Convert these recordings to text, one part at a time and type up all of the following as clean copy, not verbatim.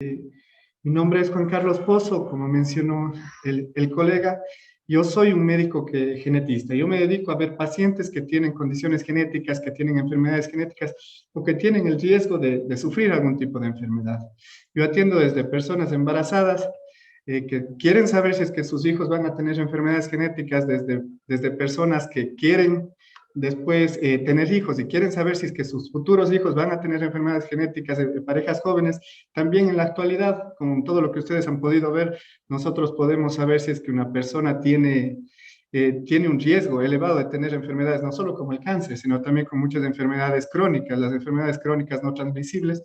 Mi nombre es Juan Carlos Pozo, como mencionó el colega. Yo soy un médico genetista. Yo me dedico a ver pacientes que tienen condiciones genéticas, que tienen enfermedades genéticas o que tienen el riesgo de sufrir algún tipo de enfermedad. Yo atiendo desde personas embarazadas que quieren saber si es que sus hijos van a tener enfermedades genéticas, desde personas que quieren después tener hijos y quieren saber si es que sus futuros hijos van a tener enfermedades genéticas de parejas jóvenes. También en la actualidad, con todo lo que ustedes han podido ver, nosotros podemos saber si es que una persona tiene un riesgo elevado de tener enfermedades, no solo como el cáncer, sino también con muchas enfermedades crónicas, las enfermedades crónicas no transmisibles,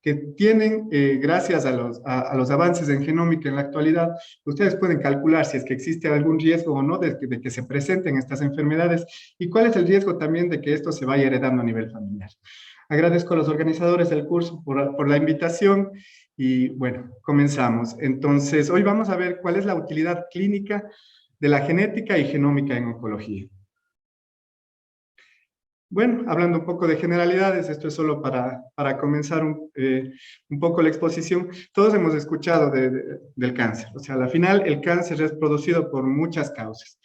que tienen, gracias a los avances en genómica en la actualidad, ustedes pueden calcular si es que existe algún riesgo o no de que se presenten estas enfermedades y cuál es el riesgo también de que esto se vaya heredando a nivel familiar. Agradezco a los organizadores del curso por la invitación y bueno, comenzamos. Entonces, hoy vamos a ver cuál es la utilidad clínica de la genética y genómica en oncología. Bueno, hablando un poco de generalidades, esto es solo para comenzar un poco la exposición. Todos hemos escuchado del cáncer. O sea, al final el cáncer es producido por muchas causas.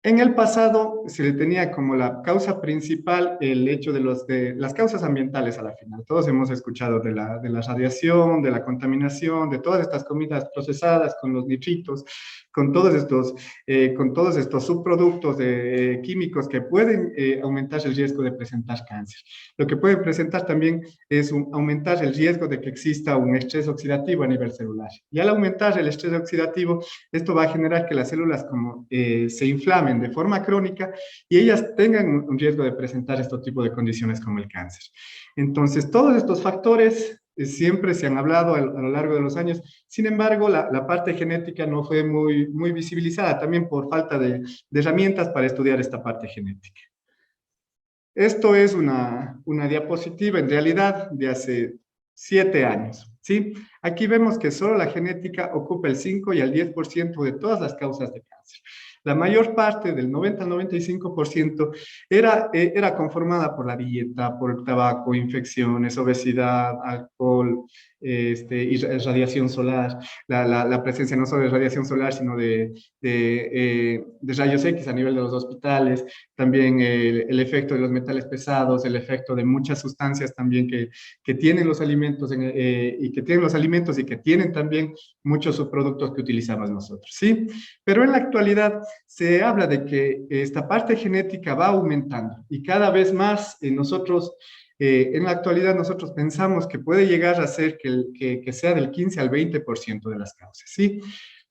En el pasado se le tenía como la causa principal el hecho de las causas ambientales a la final. Todos hemos escuchado de la radiación, de la contaminación, de todas estas comidas procesadas con los nitritos, con todos estos subproductos químicos que pueden aumentar el riesgo de presentar cáncer. Lo que pueden presentar también es aumentar el riesgo de que exista un estrés oxidativo a nivel celular. Y al aumentar el estrés oxidativo, esto va a generar que las células se inflamen de forma crónica y ellas tengan un riesgo de presentar este tipo de condiciones como el cáncer. Entonces, todos estos factores siempre se han hablado a lo largo de los años. Sin embargo, la parte genética no fue muy visibilizada, también por falta de herramientas para estudiar esta parte genética. Esto es una diapositiva en realidad de hace 7 años, ¿sí? Aquí vemos que solo la genética ocupa el 5 y el 10% de todas las causas de cáncer. La mayor parte, del 90 al 95%, era conformada por la dieta, por el tabaco, infecciones, obesidad, alcohol, y radiación solar. La presencia no solo de radiación solar, sino de rayos X a nivel de los hospitales, también el efecto de los metales pesados, el efecto de muchas sustancias también que tienen los alimentos y que tienen los alimentos y que tienen también muchos subproductos que utilizamos nosotros, ¿sí? Pero en la actualidad se habla de que esta parte genética va aumentando y cada vez más en la actualidad nosotros pensamos que puede llegar a ser que sea del 15 al 20% de las causas, ¿sí?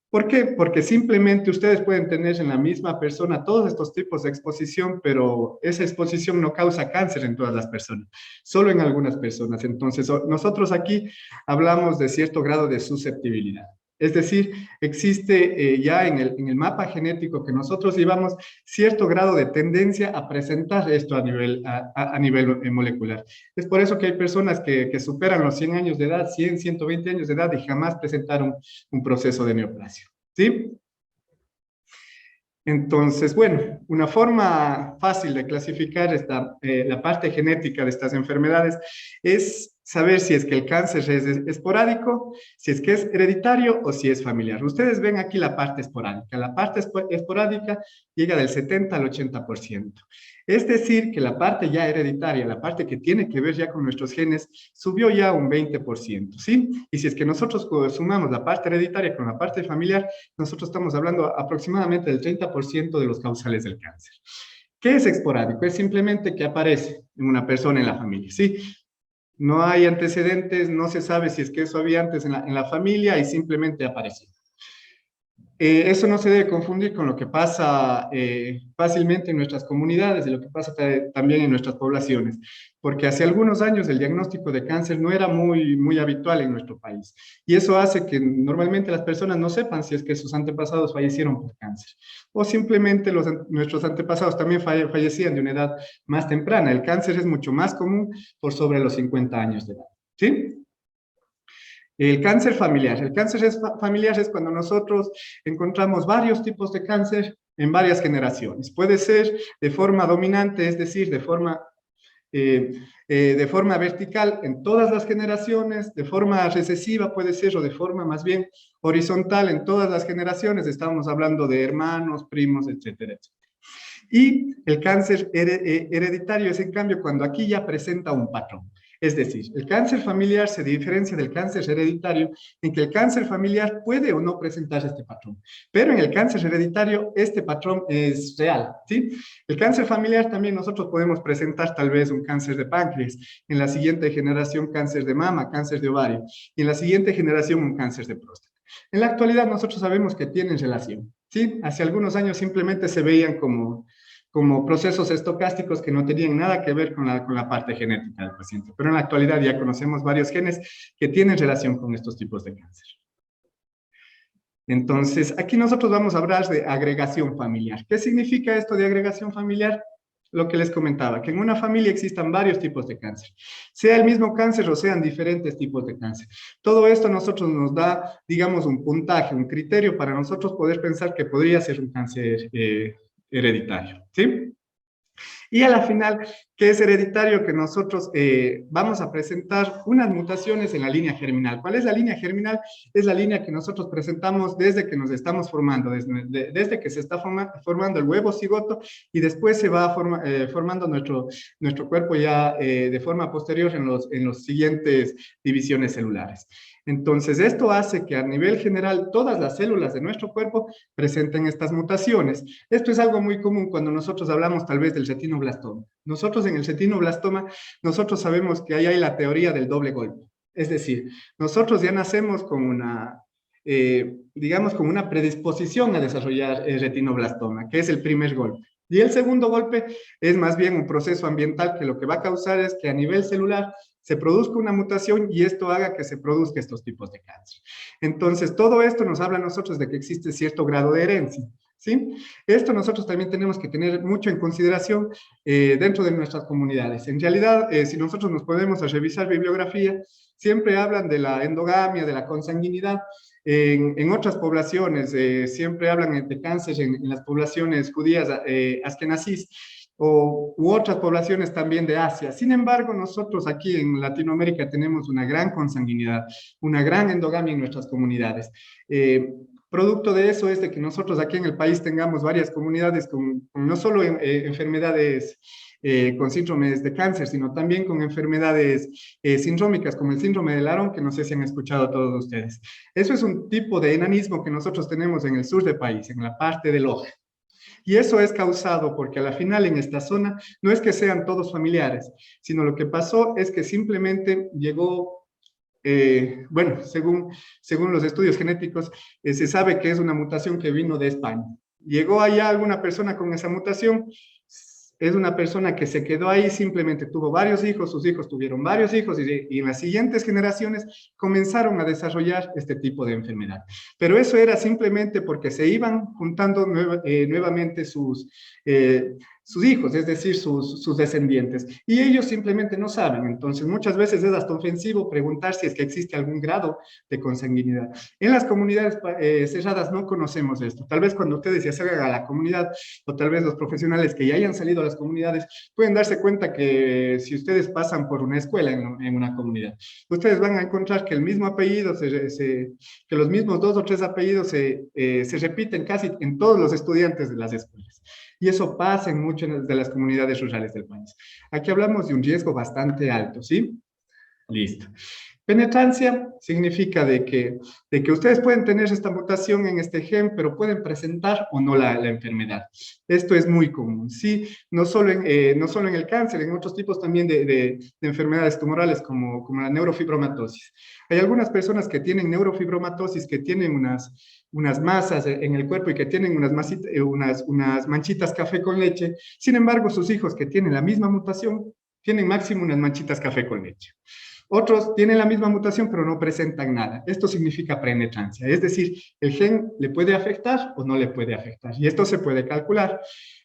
¿Por qué? Porque simplemente ustedes pueden tener en la misma persona todos estos tipos de exposición, pero esa exposición no causa cáncer en todas las personas, solo en algunas personas. Entonces, nosotros aquí hablamos de cierto grado de susceptibilidad. Es decir, existe ya en el mapa genético que nosotros llevamos cierto grado de tendencia a presentar esto a nivel molecular. Es por eso que hay personas que superan los 100 años de edad, 100, 120 años de edad y jamás presentaron un proceso de neoplasia, ¿sí? Entonces, bueno, una forma fácil de clasificar la parte genética de estas enfermedades es saber si es que el cáncer es esporádico, si es que es hereditario o si es familiar. Ustedes ven aquí la parte esporádica. La parte esporádica llega del 70 al 80%. Es decir, que la parte ya hereditaria, la parte que tiene que ver ya con nuestros genes, subió ya un 20%, ¿sí? Y si es que nosotros sumamos la parte hereditaria con la parte familiar, nosotros estamos hablando aproximadamente del 30% de los causales del cáncer. ¿Qué es esporádico? Es simplemente que aparece en una persona en la familia, ¿sí? No hay antecedentes, no se sabe si es que eso había antes en la familia y simplemente apareció. Eso no se debe confundir con lo que pasa fácilmente en nuestras comunidades y lo que pasa también en nuestras poblaciones, porque hace algunos años el diagnóstico de cáncer no era muy habitual en nuestro país y eso hace que normalmente las personas no sepan si es que sus antepasados fallecieron por cáncer o simplemente nuestros antepasados también fallecían de una edad más temprana. El cáncer es mucho más común por sobre los 50 años de edad, ¿sí? El cáncer familiar. El cáncer familiar es cuando nosotros encontramos varios tipos de cáncer en varias generaciones. Puede ser de forma dominante, es decir, de forma de forma vertical en todas las generaciones, de forma recesiva puede ser, o de forma más bien horizontal en todas las generaciones. Estamos hablando de hermanos, primos, etcétera, etcétera. Y el cáncer hereditario es, en cambio, cuando aquí ya presenta un patrón. Es decir, el cáncer familiar se diferencia del cáncer hereditario en que el cáncer familiar puede o no presentar este patrón, pero en el cáncer hereditario este patrón es real, ¿sí? El cáncer familiar también nosotros podemos presentar tal vez un cáncer de páncreas, en la siguiente generación cáncer de mama, cáncer de ovario, y en la siguiente generación un cáncer de próstata. En la actualidad nosotros sabemos que tienen relación, ¿sí? Hace algunos años simplemente se veían como procesos estocásticos que no tenían nada que ver con la parte genética del paciente. Pero en la actualidad ya conocemos varios genes que tienen relación con estos tipos de cáncer. Entonces, aquí nosotros vamos a hablar de agregación familiar. ¿Qué significa esto de agregación familiar? Lo que les comentaba, que en una familia existan varios tipos de cáncer, sea el mismo cáncer o sean diferentes tipos de cáncer. Todo esto a nosotros nos da, digamos, un puntaje, un criterio para nosotros poder pensar que podría ser un cáncer hereditario, ¿sí? Y a la final, ¿qué es hereditario? Que nosotros vamos a presentar unas mutaciones en la línea germinal. ¿Cuál es la línea germinal? Es la línea que nosotros presentamos desde que nos estamos formando, desde que se está formando el huevo cigoto y después se va formando nuestro cuerpo ya de forma posterior en los siguientes divisiones celulares. Entonces, esto hace que a nivel general todas las células de nuestro cuerpo presenten estas mutaciones. Esto es algo muy común cuando nosotros hablamos tal vez del retinoblastoma. Nosotros en el retinoblastoma, nosotros sabemos que ahí hay la teoría del doble golpe. Es decir, nosotros ya nacemos con digamos, con una predisposición a desarrollar el retinoblastoma, que es el primer golpe. Y el segundo golpe es más bien un proceso ambiental que lo que va a causar es que a nivel celular se produzca una mutación y esto haga que se produzcan estos tipos de cáncer. Entonces, todo esto nos habla a nosotros de que existe cierto grado de herencia, ¿sí? Esto nosotros también tenemos que tener mucho en consideración dentro de nuestras comunidades. En realidad, si nosotros nos ponemos a revisar bibliografía, siempre hablan de la endogamia, de la consanguinidad. En otras poblaciones siempre hablan de cáncer en las poblaciones judías askenazís, u otras poblaciones también de Asia. Sin embargo, nosotros aquí en Latinoamérica tenemos una gran consanguinidad, una gran endogamia en nuestras comunidades. Producto de eso es de que nosotros aquí en el país tengamos varias comunidades con no solo enfermedades con síndromes de cáncer, sino también con enfermedades sindrómicas, como el síndrome de Laron, que no sé si han escuchado todos ustedes. Eso es un tipo de enanismo que nosotros tenemos en el sur del país, en la parte del ojo. Y eso es causado porque a la final en esta zona no es que sean todos familiares, sino lo que pasó es que simplemente llegó, bueno, según los estudios genéticos, se sabe que es una mutación que vino de España. Llegó allá alguna persona con esa mutación, es una persona que se quedó ahí, simplemente tuvo varios hijos, sus hijos tuvieron varios hijos y en las siguientes generaciones comenzaron a desarrollar este tipo de enfermedad. Pero eso era simplemente porque se iban juntando nuevamente sus hijos, es decir, sus descendientes. Y ellos simplemente no saben. Entonces, muchas veces es hasta ofensivo preguntar si es que existe algún grado de consanguinidad. En las comunidades cerradas no conocemos esto. Tal vez cuando ustedes ya salgan a la comunidad, o tal vez los profesionales que ya hayan salido a las comunidades, pueden darse cuenta que si ustedes pasan por una escuela en una comunidad, ustedes van a encontrar que el mismo apellido, que los mismos 2 o 3 apellidos se repiten casi en todos los estudiantes de las escuelas. Y eso pasa en muchas de las comunidades rurales del país. Aquí hablamos de un riesgo bastante alto, ¿sí? Listo. Penetrancia significa de que ustedes pueden tener esta mutación en este gen, pero pueden presentar o no la enfermedad. Esto es muy común, ¿sí? No solo en el cáncer, en otros tipos también de enfermedades tumorales como la neurofibromatosis. Hay algunas personas que tienen neurofibromatosis, que tienen unas masas en el cuerpo y que tienen unas manchitas café con leche. Sin embargo, sus hijos que tienen la misma mutación tienen máximo unas manchitas café con leche. Otros tienen la misma mutación, pero no presentan nada. Esto significa penetrancia, es decir, el gen le puede afectar o no le puede afectar. Y esto se puede calcular.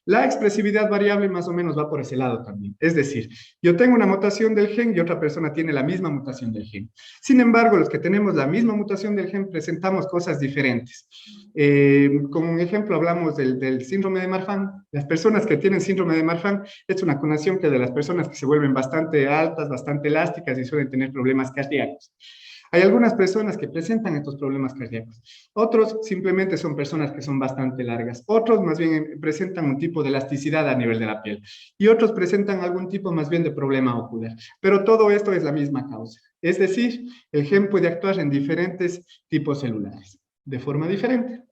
La expresividad variable más o menos va por ese lado también. Es decir, yo tengo una mutación del gen y otra persona tiene la misma mutación del gen. Sin embargo, los que tenemos la misma mutación del gen presentamos cosas diferentes. Como un ejemplo, hablamos del síndrome de Marfan. Las personas que tienen síndrome de Marfan es una condición que de las personas que se vuelven bastante altas, bastante elásticas y suelen tener problemas cardíacos. Hay algunas personas que presentan estos problemas cardíacos. Otros simplemente son personas que son bastante largas. Otros más bien presentan un tipo de elasticidad a nivel de la piel. Y otros presentan algún tipo más bien de problema ocular. Pero todo esto es la misma causa. Es decir, el gen puede actuar en diferentes tipos celulares, de forma diferente.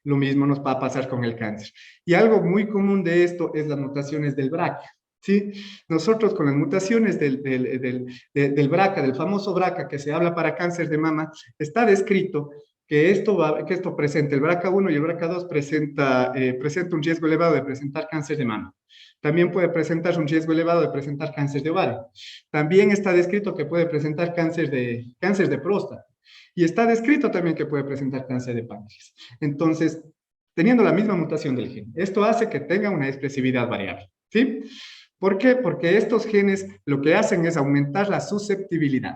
Lo mismo nos va a pasar con el cáncer. Y algo muy común de esto es las mutaciones del BRCA. ¿Sí? Nosotros con las mutaciones del BRCA, del famoso BRCA que se habla para cáncer de mama, está descrito que esto presenta, el BRCA1 y el BRCA2 presenta un riesgo elevado de presentar cáncer de mama. También puede presentar un riesgo elevado de presentar cáncer de ovario. También está descrito que puede presentar cáncer de próstata. Y está descrito también que puede presentar cáncer de páncreas. Entonces, teniendo la misma mutación del gen, esto hace que tenga una expresividad variable. ¿Sí? ¿Por qué? Porque estos genes lo que hacen es aumentar la susceptibilidad.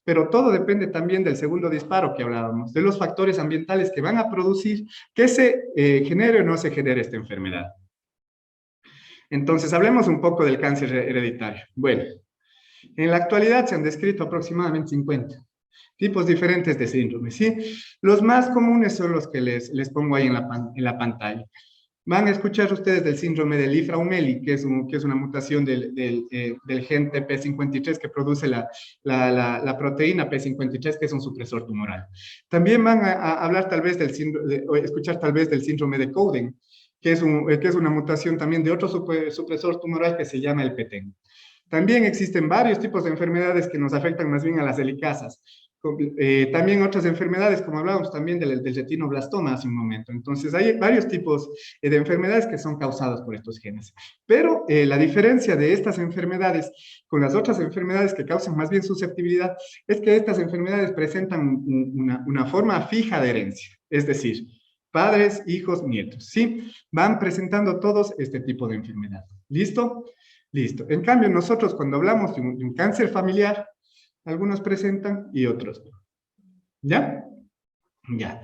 Pero todo depende también del segundo disparo que hablábamos, de los factores ambientales que van a producir que se genere o no se genere esta enfermedad. Entonces, hablemos un poco del cáncer hereditario. Bueno, en la actualidad se han descrito aproximadamente 50 tipos diferentes de síndromes, ¿sí? Los más comunes son los que les pongo ahí en la pantalla. Van a escuchar ustedes del síndrome de Li-Fraumeni, que es una mutación del gen TP53 que produce la proteína P53, que es un supresor tumoral. También van a hablar tal vez o escuchar tal vez del síndrome de Cowden, que es una mutación también de otro supresor tumoral que se llama el PTEN. También existen varios tipos de enfermedades que nos afectan más bien a las helicasas. También otras enfermedades, como hablábamos también del retinoblastoma hace un momento. Entonces, hay varios tipos de enfermedades que son causadas por estos genes. Pero la diferencia de estas enfermedades con las otras enfermedades que causan más bien susceptibilidad es que estas enfermedades presentan una forma fija de herencia. Es decir, padres, hijos, nietos, ¿sí? Van presentando todos este tipo de enfermedad. ¿Listo? Listo. En cambio, nosotros cuando hablamos de un cáncer familiar, algunos presentan y otros no. ¿Ya? Ya.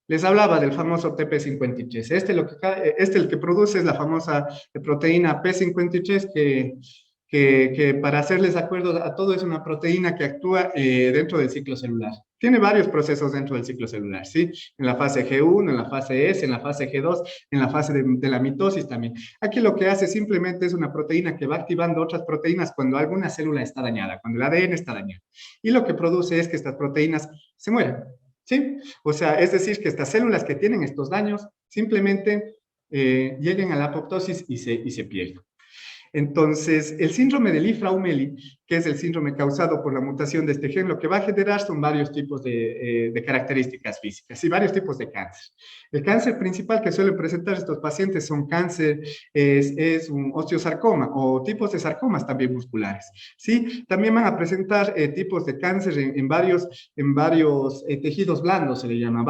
Les hablaba del famoso TP53. El que produce es la famosa proteína P53 que para hacerles acuerdo a todo es una proteína que actúa dentro del ciclo celular. Tiene varios procesos dentro del ciclo celular, ¿sí? En la fase G1, en la fase S, en la fase G2, en la fase de la mitosis también. Aquí lo que hace simplemente es una proteína que va activando otras proteínas cuando alguna célula está dañada, cuando el ADN está dañado. Y lo que produce es que estas proteínas se mueran, ¿sí? O sea, es decir, que estas células que tienen estos daños simplemente lleguen a la apoptosis y se pierden. Entonces, el síndrome de Li-Fraumeni, que es el síndrome causado por la mutación de este gen, lo que va a generar son varios tipos de características físicas y varios tipos de cáncer. El cáncer principal que suelen presentar estos pacientes son cáncer, es un osteosarcoma o tipos de sarcomas también musculares, ¿sí? También van a presentar tipos de cáncer en varios tejidos blandos, se le llama,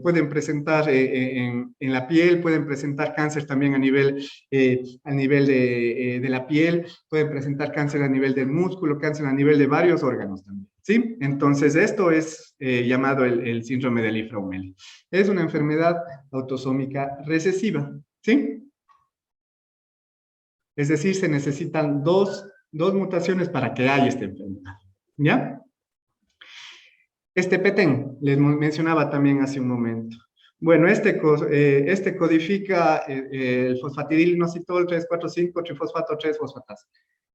pueden presentar en la piel, pueden presentar cáncer también a nivel de la piel, pueden presentar cáncer a nivel del músculo, cáncer a nivel de varios órganos también, ¿sí? Entonces, esto es llamado el síndrome de Li-Fraumeni. Es una enfermedad autosómica recesiva, ¿sí? Es decir, se necesitan dos mutaciones para que haya esta enfermedad, ¿ya? Este PTEN, les mencionaba también hace un momento. Bueno, este codifica el fosfatidilinositol 3,4,5, trifosfato 3-fosfatasa,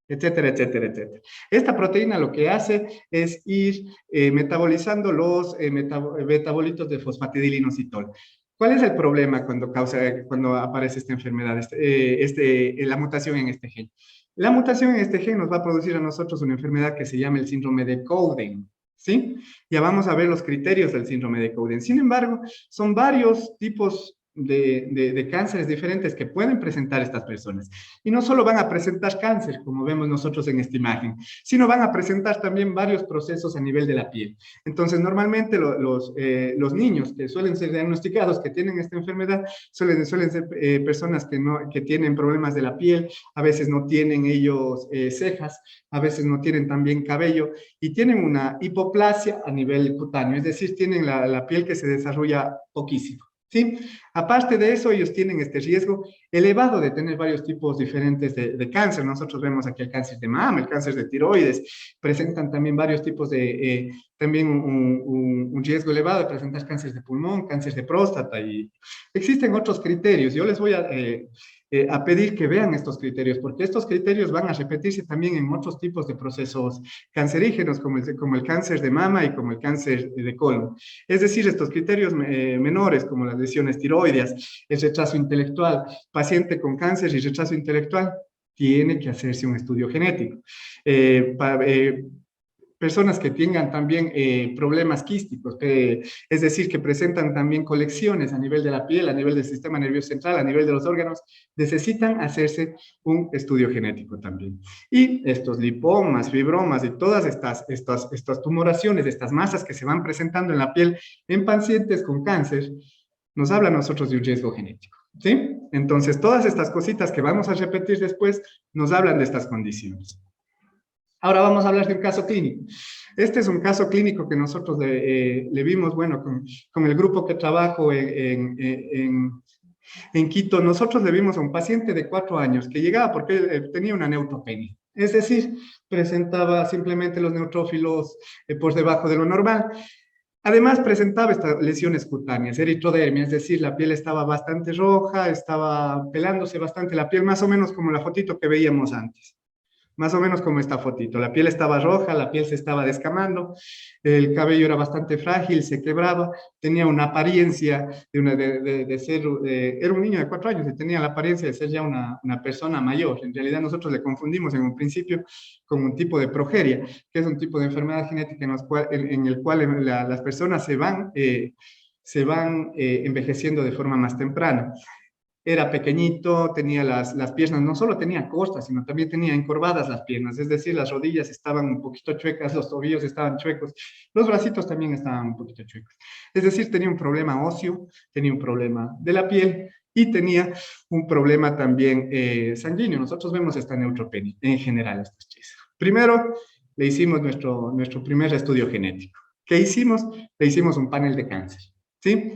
etcétera, etcétera, etcétera. Esta proteína lo que hace es ir metabolizando los metabolitos de fosfatidilinositol. ¿Cuál es el problema cuando aparece esta enfermedad, la mutación en este gen? La mutación en este gen nos va a producir a nosotros una enfermedad que se llama el síndrome de Cowden, ¿sí? Ya vamos a ver los criterios del síndrome de Cowden. Sin embargo, son varios tipos de cánceres diferentes que pueden presentar estas personas. Y no solo van a presentar cáncer, como vemos nosotros en esta imagen, sino van a presentar también varios procesos a nivel de la piel. Entonces, normalmente los niños que suelen ser diagnosticados, que tienen esta enfermedad, suelen ser personas que tienen problemas de la piel, a veces no tienen ellos cejas, a veces no tienen también cabello, y tienen una hipoplasia a nivel cutáneo, es decir, tienen la piel que se desarrolla poquísimo. ¿Sí? Aparte de eso, ellos tienen este riesgo elevado de tener varios tipos diferentes de cáncer. Nosotros vemos aquí el cáncer de mama, el cáncer de tiroides, presentan también varios tipos también un riesgo elevado de presentar cáncer de pulmón, cáncer de próstata, y existen otros criterios. Yo les voy a pedir que vean estos criterios, porque estos criterios van a repetirse también en otros tipos de procesos cancerígenos, como el cáncer de mama y como el cáncer de colon. Es decir, estos criterios menores, como las lesiones tiroideas, el retraso intelectual, paciente con cáncer y retraso intelectual, tiene que hacerse un estudio genético. Personas que tengan también problemas quísticos, es decir, que presentan también colecciones a nivel de la piel, a nivel del sistema nervioso central, a nivel de los órganos, necesitan hacerse un estudio genético también. Y estos lipomas, fibromas y todas estas tumoraciones, estas masas que se van presentando en la piel en pacientes con cáncer, nos habla a nosotros de un riesgo genético, ¿sí? Entonces, todas estas cositas que vamos a repetir después nos hablan de estas condiciones. Ahora vamos a hablar de un caso clínico. Este es un caso clínico que nosotros le vimos, bueno, con el grupo que trabajo en Quito. Nosotros le vimos a un paciente de 4 años que llegaba porque tenía una neutropenia. Es decir, presentaba simplemente los neutrófilos por debajo de lo normal. Además, presentaba estas lesiones cutáneas, eritrodermia, es decir, la piel estaba bastante roja, estaba pelándose bastante la piel, más o menos como la fotito que veíamos antes. Más o menos como esta fotito. La piel estaba roja, la piel se estaba descamando, el cabello era bastante frágil, se quebraba, tenía una apariencia de ser, era un niño de 4 años y tenía la apariencia de ser ya una persona mayor. En realidad nosotros le confundimos en un principio con un tipo de progeria, que es un tipo de enfermedad genética en el cual las personas se van envejeciendo de forma más temprana. Era pequeñito, tenía las piernas, no solo tenía costas, sino también tenía encorvadas las piernas, es decir, las rodillas estaban un poquito chuecas, los tobillos estaban chuecos, los bracitos también estaban un poquito chuecos. Es decir, tenía un problema óseo, tenía un problema de la piel y tenía un problema también sanguíneo. Nosotros vemos esta neutropenia en general, estas tres. Primero, le hicimos nuestro primer estudio genético. ¿Qué hicimos? Le hicimos un panel de cáncer, ¿sí?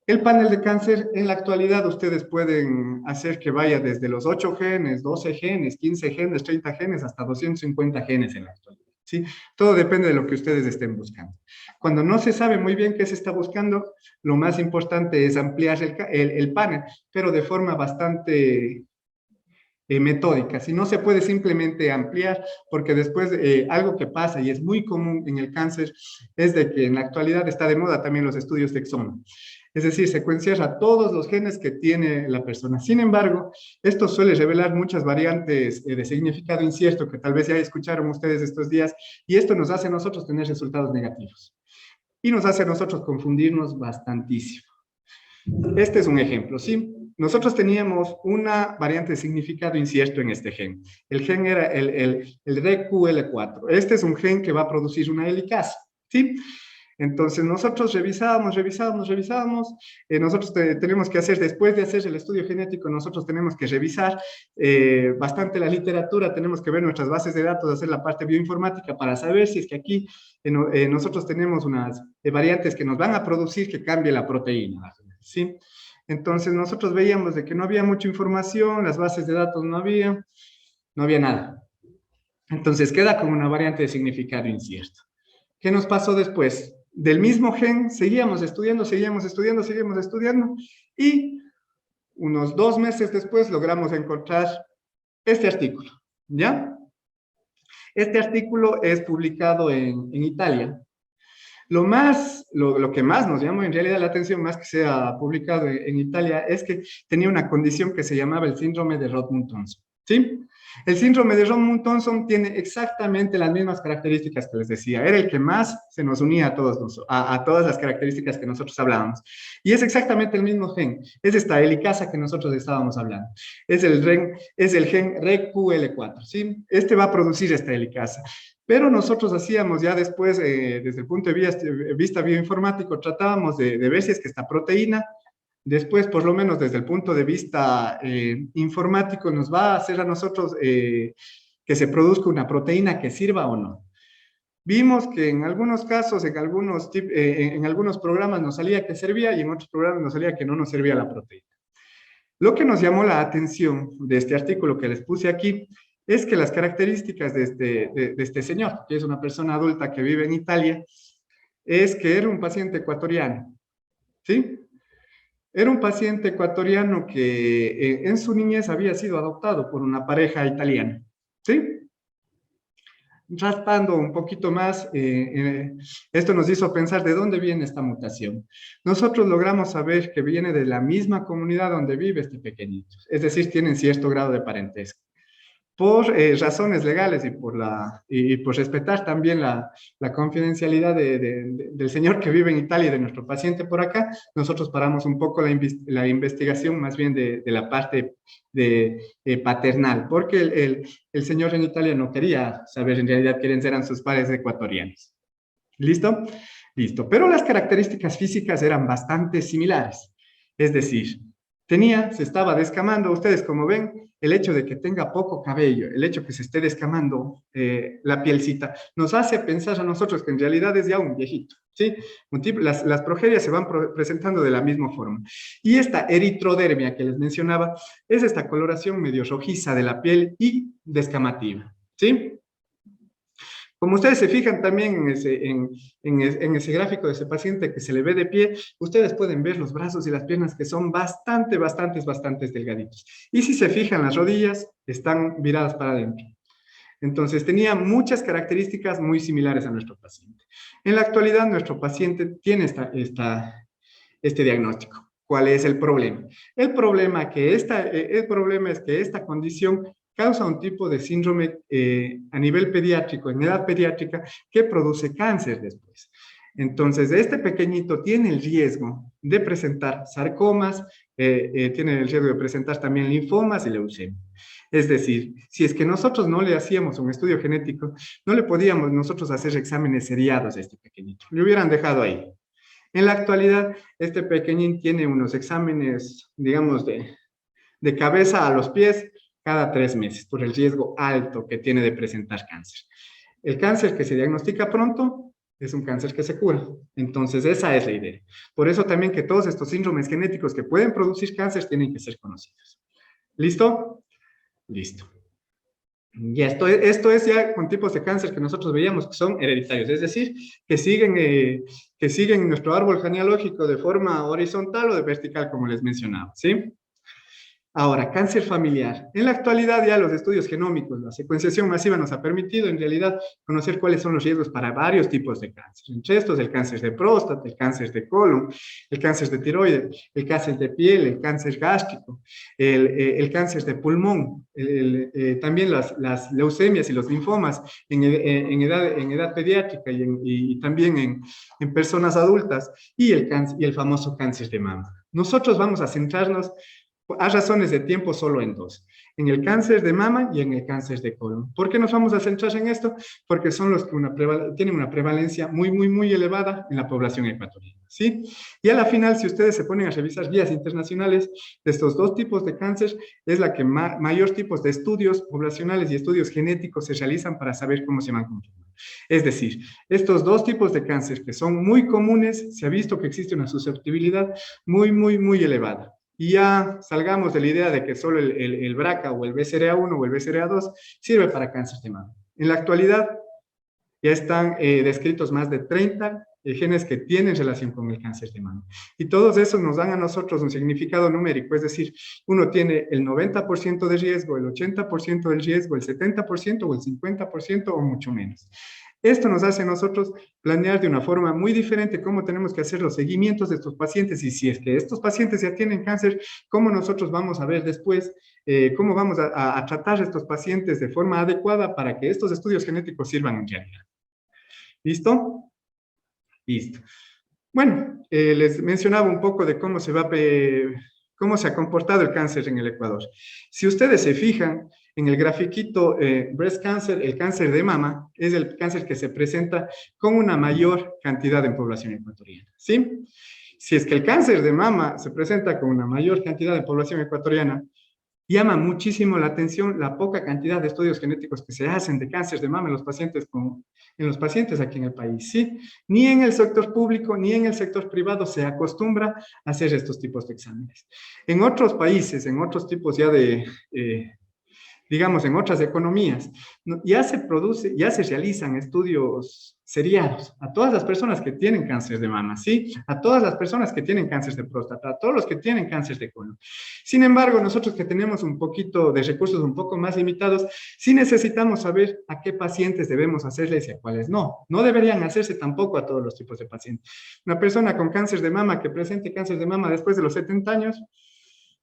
El panel de cáncer, en la actualidad, ustedes pueden hacer que vaya desde los 8 genes, 12 genes, 15 genes, 30 genes, hasta 250 genes en la actualidad, ¿sí? Todo depende de lo que ustedes estén buscando. Cuando no se sabe muy bien qué se está buscando, lo más importante es ampliar el panel, pero de forma bastante metódica. Si no se puede simplemente ampliar, porque después algo que pasa y es muy común en el cáncer es de que en la actualidad está de moda también los estudios de exoma. Es decir, secuenciar a todos los genes que tiene la persona. Sin embargo, esto suele revelar muchas variantes de significado incierto que tal vez ya escucharon ustedes estos días, y esto nos hace a nosotros tener resultados negativos. Y nos hace a nosotros confundirnos bastantísimo. Este es un ejemplo, ¿sí? Nosotros teníamos una variante de significado incierto en este gen. El gen era el RQL4. Este es un gen que va a producir una helicasa, ¿sí? Entonces nosotros revisábamos. Nosotros tenemos que hacer, después de hacer el estudio genético, nosotros tenemos que revisar bastante la literatura, tenemos que ver nuestras bases de datos, hacer la parte bioinformática para saber si es que aquí nosotros tenemos unas variantes que nos van a producir que cambie la proteína, ¿sí? Entonces nosotros veíamos de que no había mucha información, las bases de datos no había nada. Entonces queda como una variante de significado incierto. ¿Qué nos pasó después? Del mismo gen, seguíamos estudiando, y unos 2 meses después logramos encontrar este artículo, ¿ya? Este artículo es publicado en Italia. Lo que más nos llamó en realidad la atención, más que sea publicado en Italia, es que tenía una condición que se llamaba el síndrome de Rothmund-Thomson, ¿sí? El síndrome de Round-Munson tiene exactamente las mismas características que les decía. Era el que más se nos unía a, a todas las características que nosotros hablábamos. Y es exactamente el mismo gen. Es esta helicasa que nosotros estábamos hablando. Es el gen RECQL4, ¿sí? Este va a producir esta helicasa. Pero nosotros hacíamos ya después, desde el punto de vista bioinformático, tratábamos de ver si es que esta proteína, después, por lo menos desde el punto de vista informático, nos va a hacer a nosotros que se produzca una proteína que sirva o no. Vimos que en algunos casos, en algunos programas nos salía que servía y en otros programas nos salía que no nos servía la proteína. Lo que nos llamó la atención de este artículo que les puse aquí es que las características de este señor, que es una persona adulta que vive en Italia, es que era un paciente ecuatoriano, ¿sí? Era un paciente ecuatoriano que en su niñez había sido adoptado por una pareja italiana, ¿sí? Raspando un poquito más, esto nos hizo pensar de dónde viene esta mutación. Nosotros logramos saber que viene de la misma comunidad donde vive este pequeñito, es decir, tienen cierto grado de parentesco. Por razones legales y por respetar también la confidencialidad del señor que vive en Italia y de nuestro paciente por acá, nosotros paramos un poco la investigación más bien de la parte paternal, porque el señor en Italia no quería saber en realidad quiénes eran sus padres ecuatorianos. ¿Listo? Listo. Pero las características físicas eran bastante similares. Es decir, se estaba descamando. Ustedes como ven, el hecho de que tenga poco cabello, el hecho de que se esté descamando la pielcita, nos hace pensar a nosotros que en realidad es ya un viejito, ¿sí? Las progerias se van presentando de la misma forma. Y esta eritrodermia que les mencionaba es esta coloración medio rojiza de la piel y descamativa, ¿sí? Como ustedes se fijan también en ese gráfico de ese paciente que se le ve de pie, ustedes pueden ver los brazos y las piernas que son bastante delgaditos. Y si se fijan, las rodillas están viradas para adentro. Entonces, tenía muchas características muy similares a nuestro paciente. En la actualidad, nuestro paciente tiene este diagnóstico. ¿Cuál es el problema? El problema es que esta condición causa un tipo de síndrome a nivel pediátrico, en edad pediátrica, que produce cáncer después. Entonces, este pequeñito tiene el riesgo de presentar sarcomas, tiene el riesgo de presentar también linfomas y leucemia. Es decir, si es que nosotros no le hacíamos un estudio genético, no le podíamos nosotros hacer exámenes seriados a este pequeñito. Le hubieran dejado ahí. En la actualidad, este pequeñín tiene unos exámenes, digamos, de cabeza a los pies cada 3 meses, por el riesgo alto que tiene de presentar cáncer. El cáncer que se diagnostica pronto es un cáncer que se cura. Entonces, esa es la idea. Por eso también que todos estos síndromes genéticos que pueden producir cáncer tienen que ser conocidos. ¿Listo? Listo. Y esto es ya con tipos de cáncer que nosotros veíamos que son hereditarios, es decir, que siguen nuestro árbol genealógico de forma horizontal o de vertical, como les mencionaba, ¿sí? Ahora, cáncer familiar. En la actualidad ya los estudios genómicos, la secuenciación masiva nos ha permitido en realidad conocer cuáles son los riesgos para varios tipos de cáncer. Entre estos, el cáncer de próstata, el cáncer de colon, el cáncer de tiroides, el cáncer de piel, el cáncer gástrico, el cáncer de pulmón, también las leucemias y los linfomas en edad pediátrica y también en personas adultas y el famoso cáncer de mama. Nosotros vamos a centrarnos a razones de tiempo solo en dos, en el cáncer de mama y en el cáncer de colon. ¿Por qué nos vamos a centrar en esto? Porque son los que tienen una prevalencia muy elevada en la población ecuatoriana, ¿sí? Y a la final, si ustedes se ponen a revisar guías internacionales de estos dos tipos de cáncer, es la que mayor tipos de estudios poblacionales y estudios genéticos se realizan para saber cómo se van conformando. Es decir, estos dos tipos de cáncer que son muy comunes, se ha visto que existe una susceptibilidad muy elevada. Y ya salgamos de la idea de que solo el BRCA o el BCRA1 o el BCRA2 sirve para cáncer de mama. En la actualidad ya están descritos más de 30 genes que tienen relación con el cáncer de mama. Y todos esos nos dan a nosotros un significado numérico, es decir, uno tiene el 90% de riesgo, el 80% del riesgo, el 70% o el 50% o mucho menos. Esto nos hace a nosotros planear de una forma muy diferente cómo tenemos que hacer los seguimientos de estos pacientes y si es que estos pacientes ya tienen cáncer, cómo nosotros vamos a ver después, cómo vamos a tratar a estos pacientes de forma adecuada para que estos estudios genéticos sirvan en realidad. ¿Listo? Listo. Bueno, les mencionaba un poco de cómo se ha comportado el cáncer en el Ecuador. Si ustedes se fijan en el grafiquito, breast cancer, el cáncer de mama, es el cáncer que se presenta con una mayor cantidad en población ecuatoriana, ¿sí? Si es que el cáncer de mama se presenta con una mayor cantidad de población ecuatoriana, llama muchísimo la atención la poca cantidad de estudios genéticos que se hacen de cáncer de mama en los pacientes aquí en el país, ¿sí? Ni en el sector público ni en el sector privado se acostumbra a hacer estos tipos de exámenes. En otros países, en otros tipos ya de digamos, en otras economías, ya se realizan estudios seriados a todas las personas que tienen cáncer de mama, ¿sí? A todas las personas que tienen cáncer de próstata, a todos los que tienen cáncer de colon. Sin embargo, nosotros que tenemos un poquito de recursos un poco más limitados, sí necesitamos saber a qué pacientes debemos hacerles y a cuáles no. No deberían hacerse tampoco a todos los tipos de pacientes. Una persona con cáncer de mama que presente cáncer de mama después de los 70 años,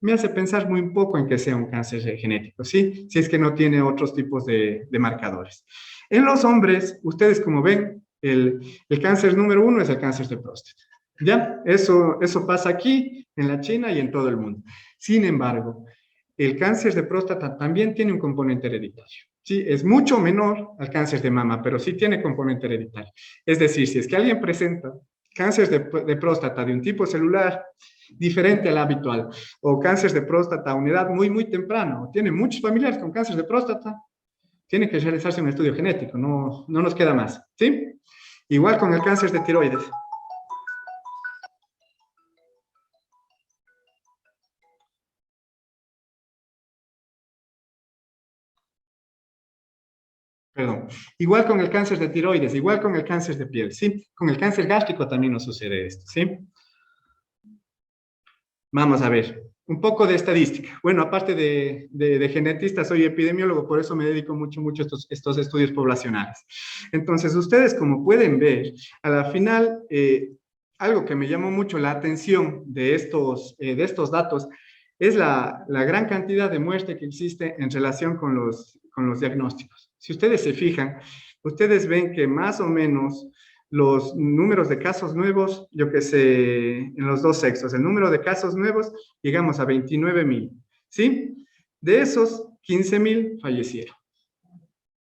me hace pensar muy poco en que sea un cáncer genético, ¿sí? Si es que no tiene otros tipos de marcadores. En los hombres, ustedes como ven, el cáncer número 1 es el cáncer de próstata, ¿ya? Eso pasa aquí, en la China y en todo el mundo. Sin embargo, el cáncer de próstata también tiene un componente hereditario. Sí, es mucho menor al cáncer de mama, pero sí tiene componente hereditario. Es decir, si es que alguien presenta cáncer de próstata de un tipo celular diferente al habitual, o cáncer de próstata a una edad muy, muy temprana, o tiene muchos familiares con cáncer de próstata, tiene que realizarse un estudio genético, no nos queda más, ¿sí? Igual con el cáncer de tiroides. Perdón. Igual con el cáncer de tiroides, igual con el cáncer de piel, ¿sí? Con el cáncer gástrico también nos sucede esto, ¿sí? Vamos a ver, un poco de estadística. Bueno, aparte de genetista, soy epidemiólogo, por eso me dedico mucho a estos estudios poblacionales. Entonces, ustedes como pueden ver, a la final, algo que me llamó mucho la atención de estos datos es la gran cantidad de muerte que existe en relación con los diagnósticos. Si ustedes se fijan, ustedes ven que más o menos los números de casos nuevos, yo que sé, en los dos sexos, el número de casos nuevos, llegamos a 29,000, ¿sí? De esos, 15,000 fallecieron.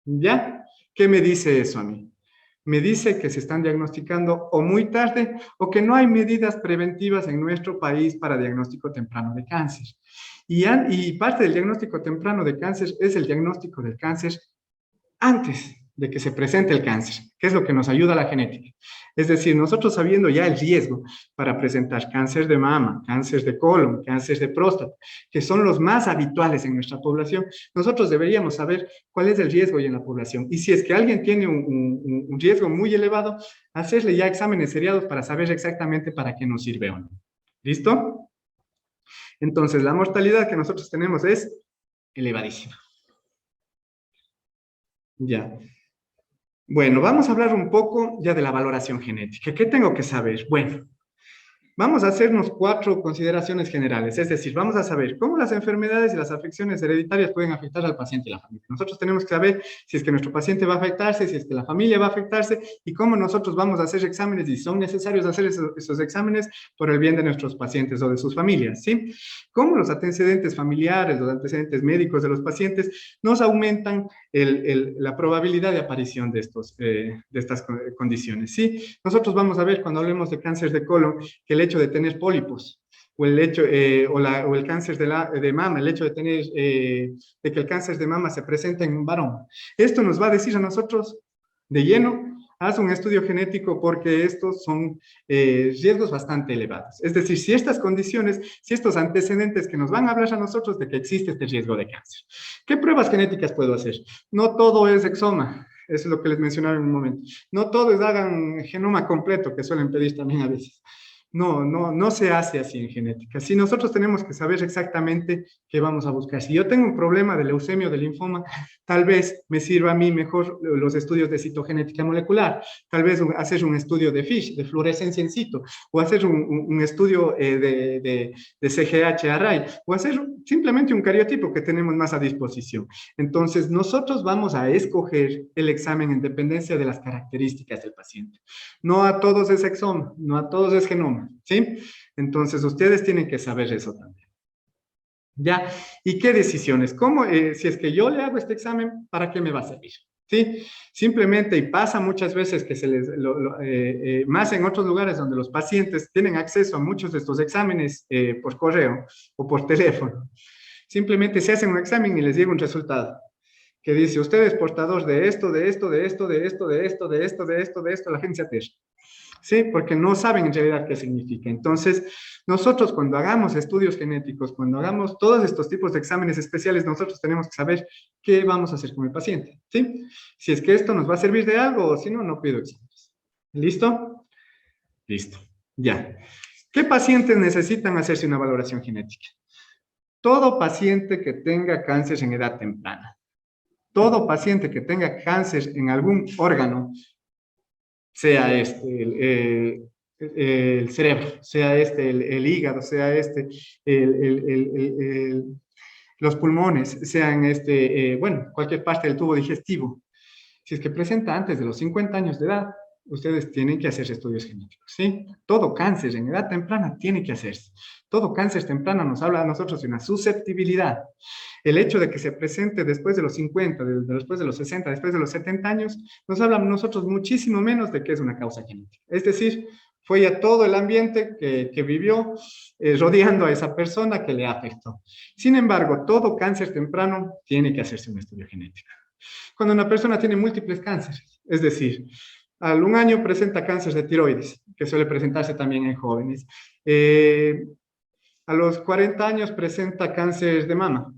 ¿Ya? ¿Qué me dice eso a mí? Me dice que se están diagnosticando o muy tarde o que no hay medidas preventivas en nuestro país para diagnóstico temprano de cáncer. Y parte del diagnóstico temprano de cáncer es el diagnóstico del cáncer antes de que se presente el cáncer, que es lo que nos ayuda a la genética. Es decir, nosotros sabiendo ya el riesgo para presentar cáncer de mama, cáncer de colon, cáncer de próstata, que son los más habituales en nuestra población, nosotros deberíamos saber cuál es el riesgo en la población. Y si es que alguien tiene un riesgo muy elevado, hacerle ya exámenes seriados para saber exactamente para qué nos sirve o no. ¿Listo? Entonces, la mortalidad que nosotros tenemos es elevadísima. Ya. Bueno, vamos a hablar un poco ya de la valoración genética. ¿Qué tengo que saber? Bueno, vamos a hacernos 4 consideraciones generales, es decir, vamos a saber cómo las enfermedades y las afecciones hereditarias pueden afectar al paciente y la familia. Nosotros tenemos que saber si es que nuestro paciente va a afectarse, si es que la familia va a afectarse y cómo nosotros vamos a hacer exámenes y son necesarios hacer esos exámenes por el bien de nuestros pacientes o de sus familias, ¿sí? Cómo los antecedentes familiares, los antecedentes médicos de los pacientes nos aumentan la probabilidad de aparición de estas condiciones, ¿sí? Nosotros vamos a ver cuando hablemos de cáncer de colon que el hecho de tener pólipos o el cáncer de mama, el hecho de que el cáncer de mama se presente en un varón. Esto nos va a decir a nosotros de lleno, haz un estudio genético porque estos son riesgos bastante elevados. Es decir, si estas condiciones, si estos antecedentes que nos van a hablar a nosotros de que existe este riesgo de cáncer. ¿Qué pruebas genéticas puedo hacer? No todo es exoma. Eso es lo que les mencionaba en un momento. No todo es hagan genoma completo, que suelen pedir también a veces. no se hace así en genética. Si nosotros tenemos que saber exactamente qué vamos a buscar. Si yo tengo un problema de leucemia o de linfoma, tal vez me sirva a mí mejor los estudios de citogenética molecular, tal vez hacer un estudio de FISH, de fluorescencia in situ, o hacer un estudio de CGH array, o hacer simplemente un cariotipo que tenemos más a disposición. Entonces, nosotros vamos a escoger el examen en dependencia de las características del paciente. No a todos es exoma, no a todos es genoma, ¿sí? Entonces, ustedes tienen que saber eso también. ¿Ya? ¿Y qué decisiones? ¿Cómo, si es que yo le hago este examen, ¿para qué me va a servir? ¿Sí? Simplemente, y pasa muchas veces que se les, más en otros lugares donde los pacientes tienen acceso a muchos de estos exámenes por correo o por teléfono. Simplemente se hacen un examen y les llega un resultado que dice, usted es portador de esto, de esto, de esto, de esto, de esto, de esto, de esto, de esto, la gente se aterra. ¿Sí? Porque no saben en realidad qué significa. Entonces, nosotros cuando hagamos estudios genéticos, cuando hagamos todos estos tipos de exámenes especiales, nosotros tenemos que saber qué vamos a hacer con el paciente, ¿sí? Si es que esto nos va a servir de algo o si no, no pido exámenes. ¿Listo? Listo. Ya. ¿Qué pacientes necesitan hacerse una valoración genética? Todo paciente que tenga cáncer en edad temprana. Todo paciente que tenga cáncer en algún órgano, sea el cerebro, sea el hígado, sea los pulmones, sean bueno, cualquier parte del tubo digestivo. Si es que presenta antes de los 50 años de edad, ustedes tienen que hacer estudios genéticos, ¿sí? Todo cáncer en edad temprana tiene que hacerse. Todo cáncer temprano nos habla a nosotros de una susceptibilidad. El hecho de que se presente después de los 50, después de los 60, después de los 70 años, nos habla a nosotros muchísimo menos de que es una causa genética. Es decir, fue ya todo el ambiente que vivió rodeando a esa persona que le afectó. Sin embargo, todo cáncer temprano tiene que hacerse un estudio genético. Cuando una persona tiene múltiples cánceres, es decir, al un año presenta cáncer de tiroides, que suele presentarse también en jóvenes. A los 40 años presenta cáncer de mama.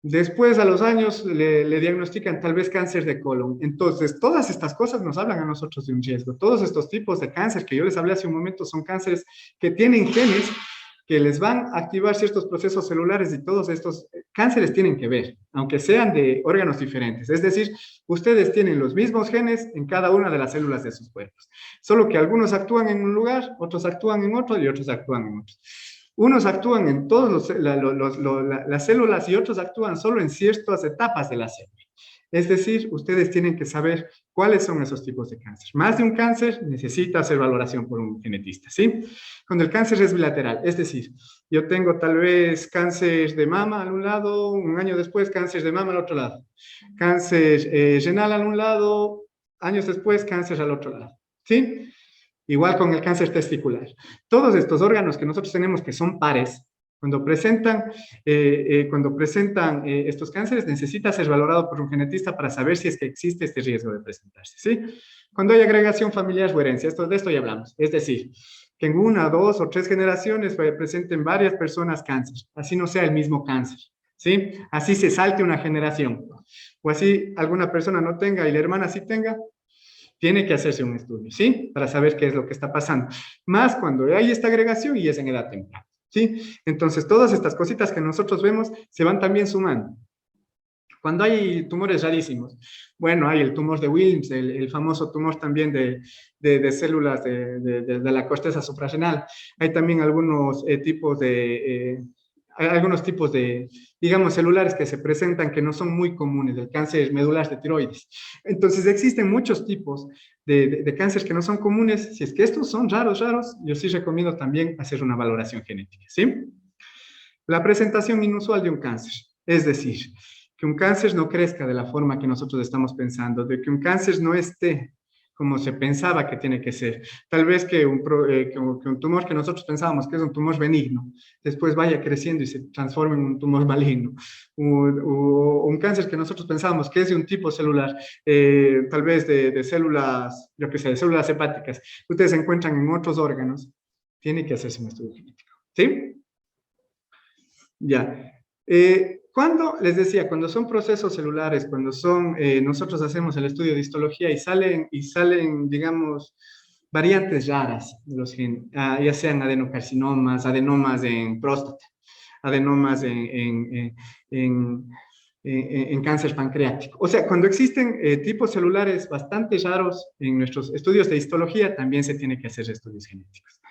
Después, a los años, le diagnostican tal vez cáncer de colon. Entonces, todas estas cosas nos hablan a nosotros de un riesgo. Todos estos tipos de cáncer que yo les hablé hace un momento son cánceres que tienen genes que les van a activar ciertos procesos celulares y todos estos cánceres tienen que ver, aunque sean de órganos diferentes. Es decir, ustedes tienen los mismos genes en cada una de las células de sus cuerpos. Solo que algunos actúan en un lugar, otros actúan en otro y otros actúan en otro. Unos actúan en todas las células y otros actúan solo en ciertas etapas de la célula. Es decir, ustedes tienen que saber cuáles son esos tipos de cáncer. Más de un cáncer necesita hacer valoración por un genetista, ¿sí? Cuando el cáncer es bilateral, es decir, yo tengo tal vez cáncer de mama al un lado, un año después cáncer de mama al otro lado. Cáncer renal al un lado, años después cáncer al otro lado, ¿sí? Igual con el cáncer testicular. Todos estos órganos que nosotros tenemos que son pares, cuando presentan estos cánceres, necesita ser valorado por un genetista para saber si es que existe este riesgo de presentarse, ¿sí? Cuando hay agregación familiar o herencia, de esto ya hablamos. Es decir, que en una, dos o tres generaciones presenten varias personas cáncer, así no sea el mismo cáncer, ¿sí? Así se salte una generación, o así alguna persona no tenga y la hermana sí tenga, tiene que hacerse un estudio, ¿sí? Para saber qué es lo que está pasando. Más cuando hay esta agregación y es en edad temprana, ¿sí? Entonces, todas estas cositas que nosotros vemos se van también sumando. Cuando hay tumores rarísimos, bueno, hay el tumor de Wilms, el famoso tumor también de células de la corteza suprarrenal. Hay también algunos algunos tipos de, digamos, celulares que se presentan que no son muy comunes, el cáncer medular de tiroides. Entonces, existen muchos tipos de cáncer que no son comunes. Si es que estos son raros, yo sí recomiendo también hacer una valoración genética, ¿sí? La presentación inusual de un cáncer, es decir, que un cáncer no crezca de la forma que nosotros estamos pensando, de que un cáncer no esté como se pensaba que tiene que ser. Tal vez que un tumor que nosotros pensábamos que es un tumor benigno, después vaya creciendo y se transforme en un tumor maligno. O un cáncer que nosotros pensábamos que es de un tipo celular, tal vez de células, yo qué sé, de células hepáticas, ustedes se encuentran en otros órganos, tiene que hacerse un estudio genético. ¿Sí? Ya. Cuando, les decía, cuando son procesos celulares, cuando son, nosotros hacemos el estudio de histología y salen, digamos, variantes raras de los genes, ya sean adenocarcinomas, adenomas en próstata, adenomas en cáncer pancreático. O sea, cuando existen tipos celulares bastante raros en nuestros estudios de histología, también se tiene que hacer estudios genéticos.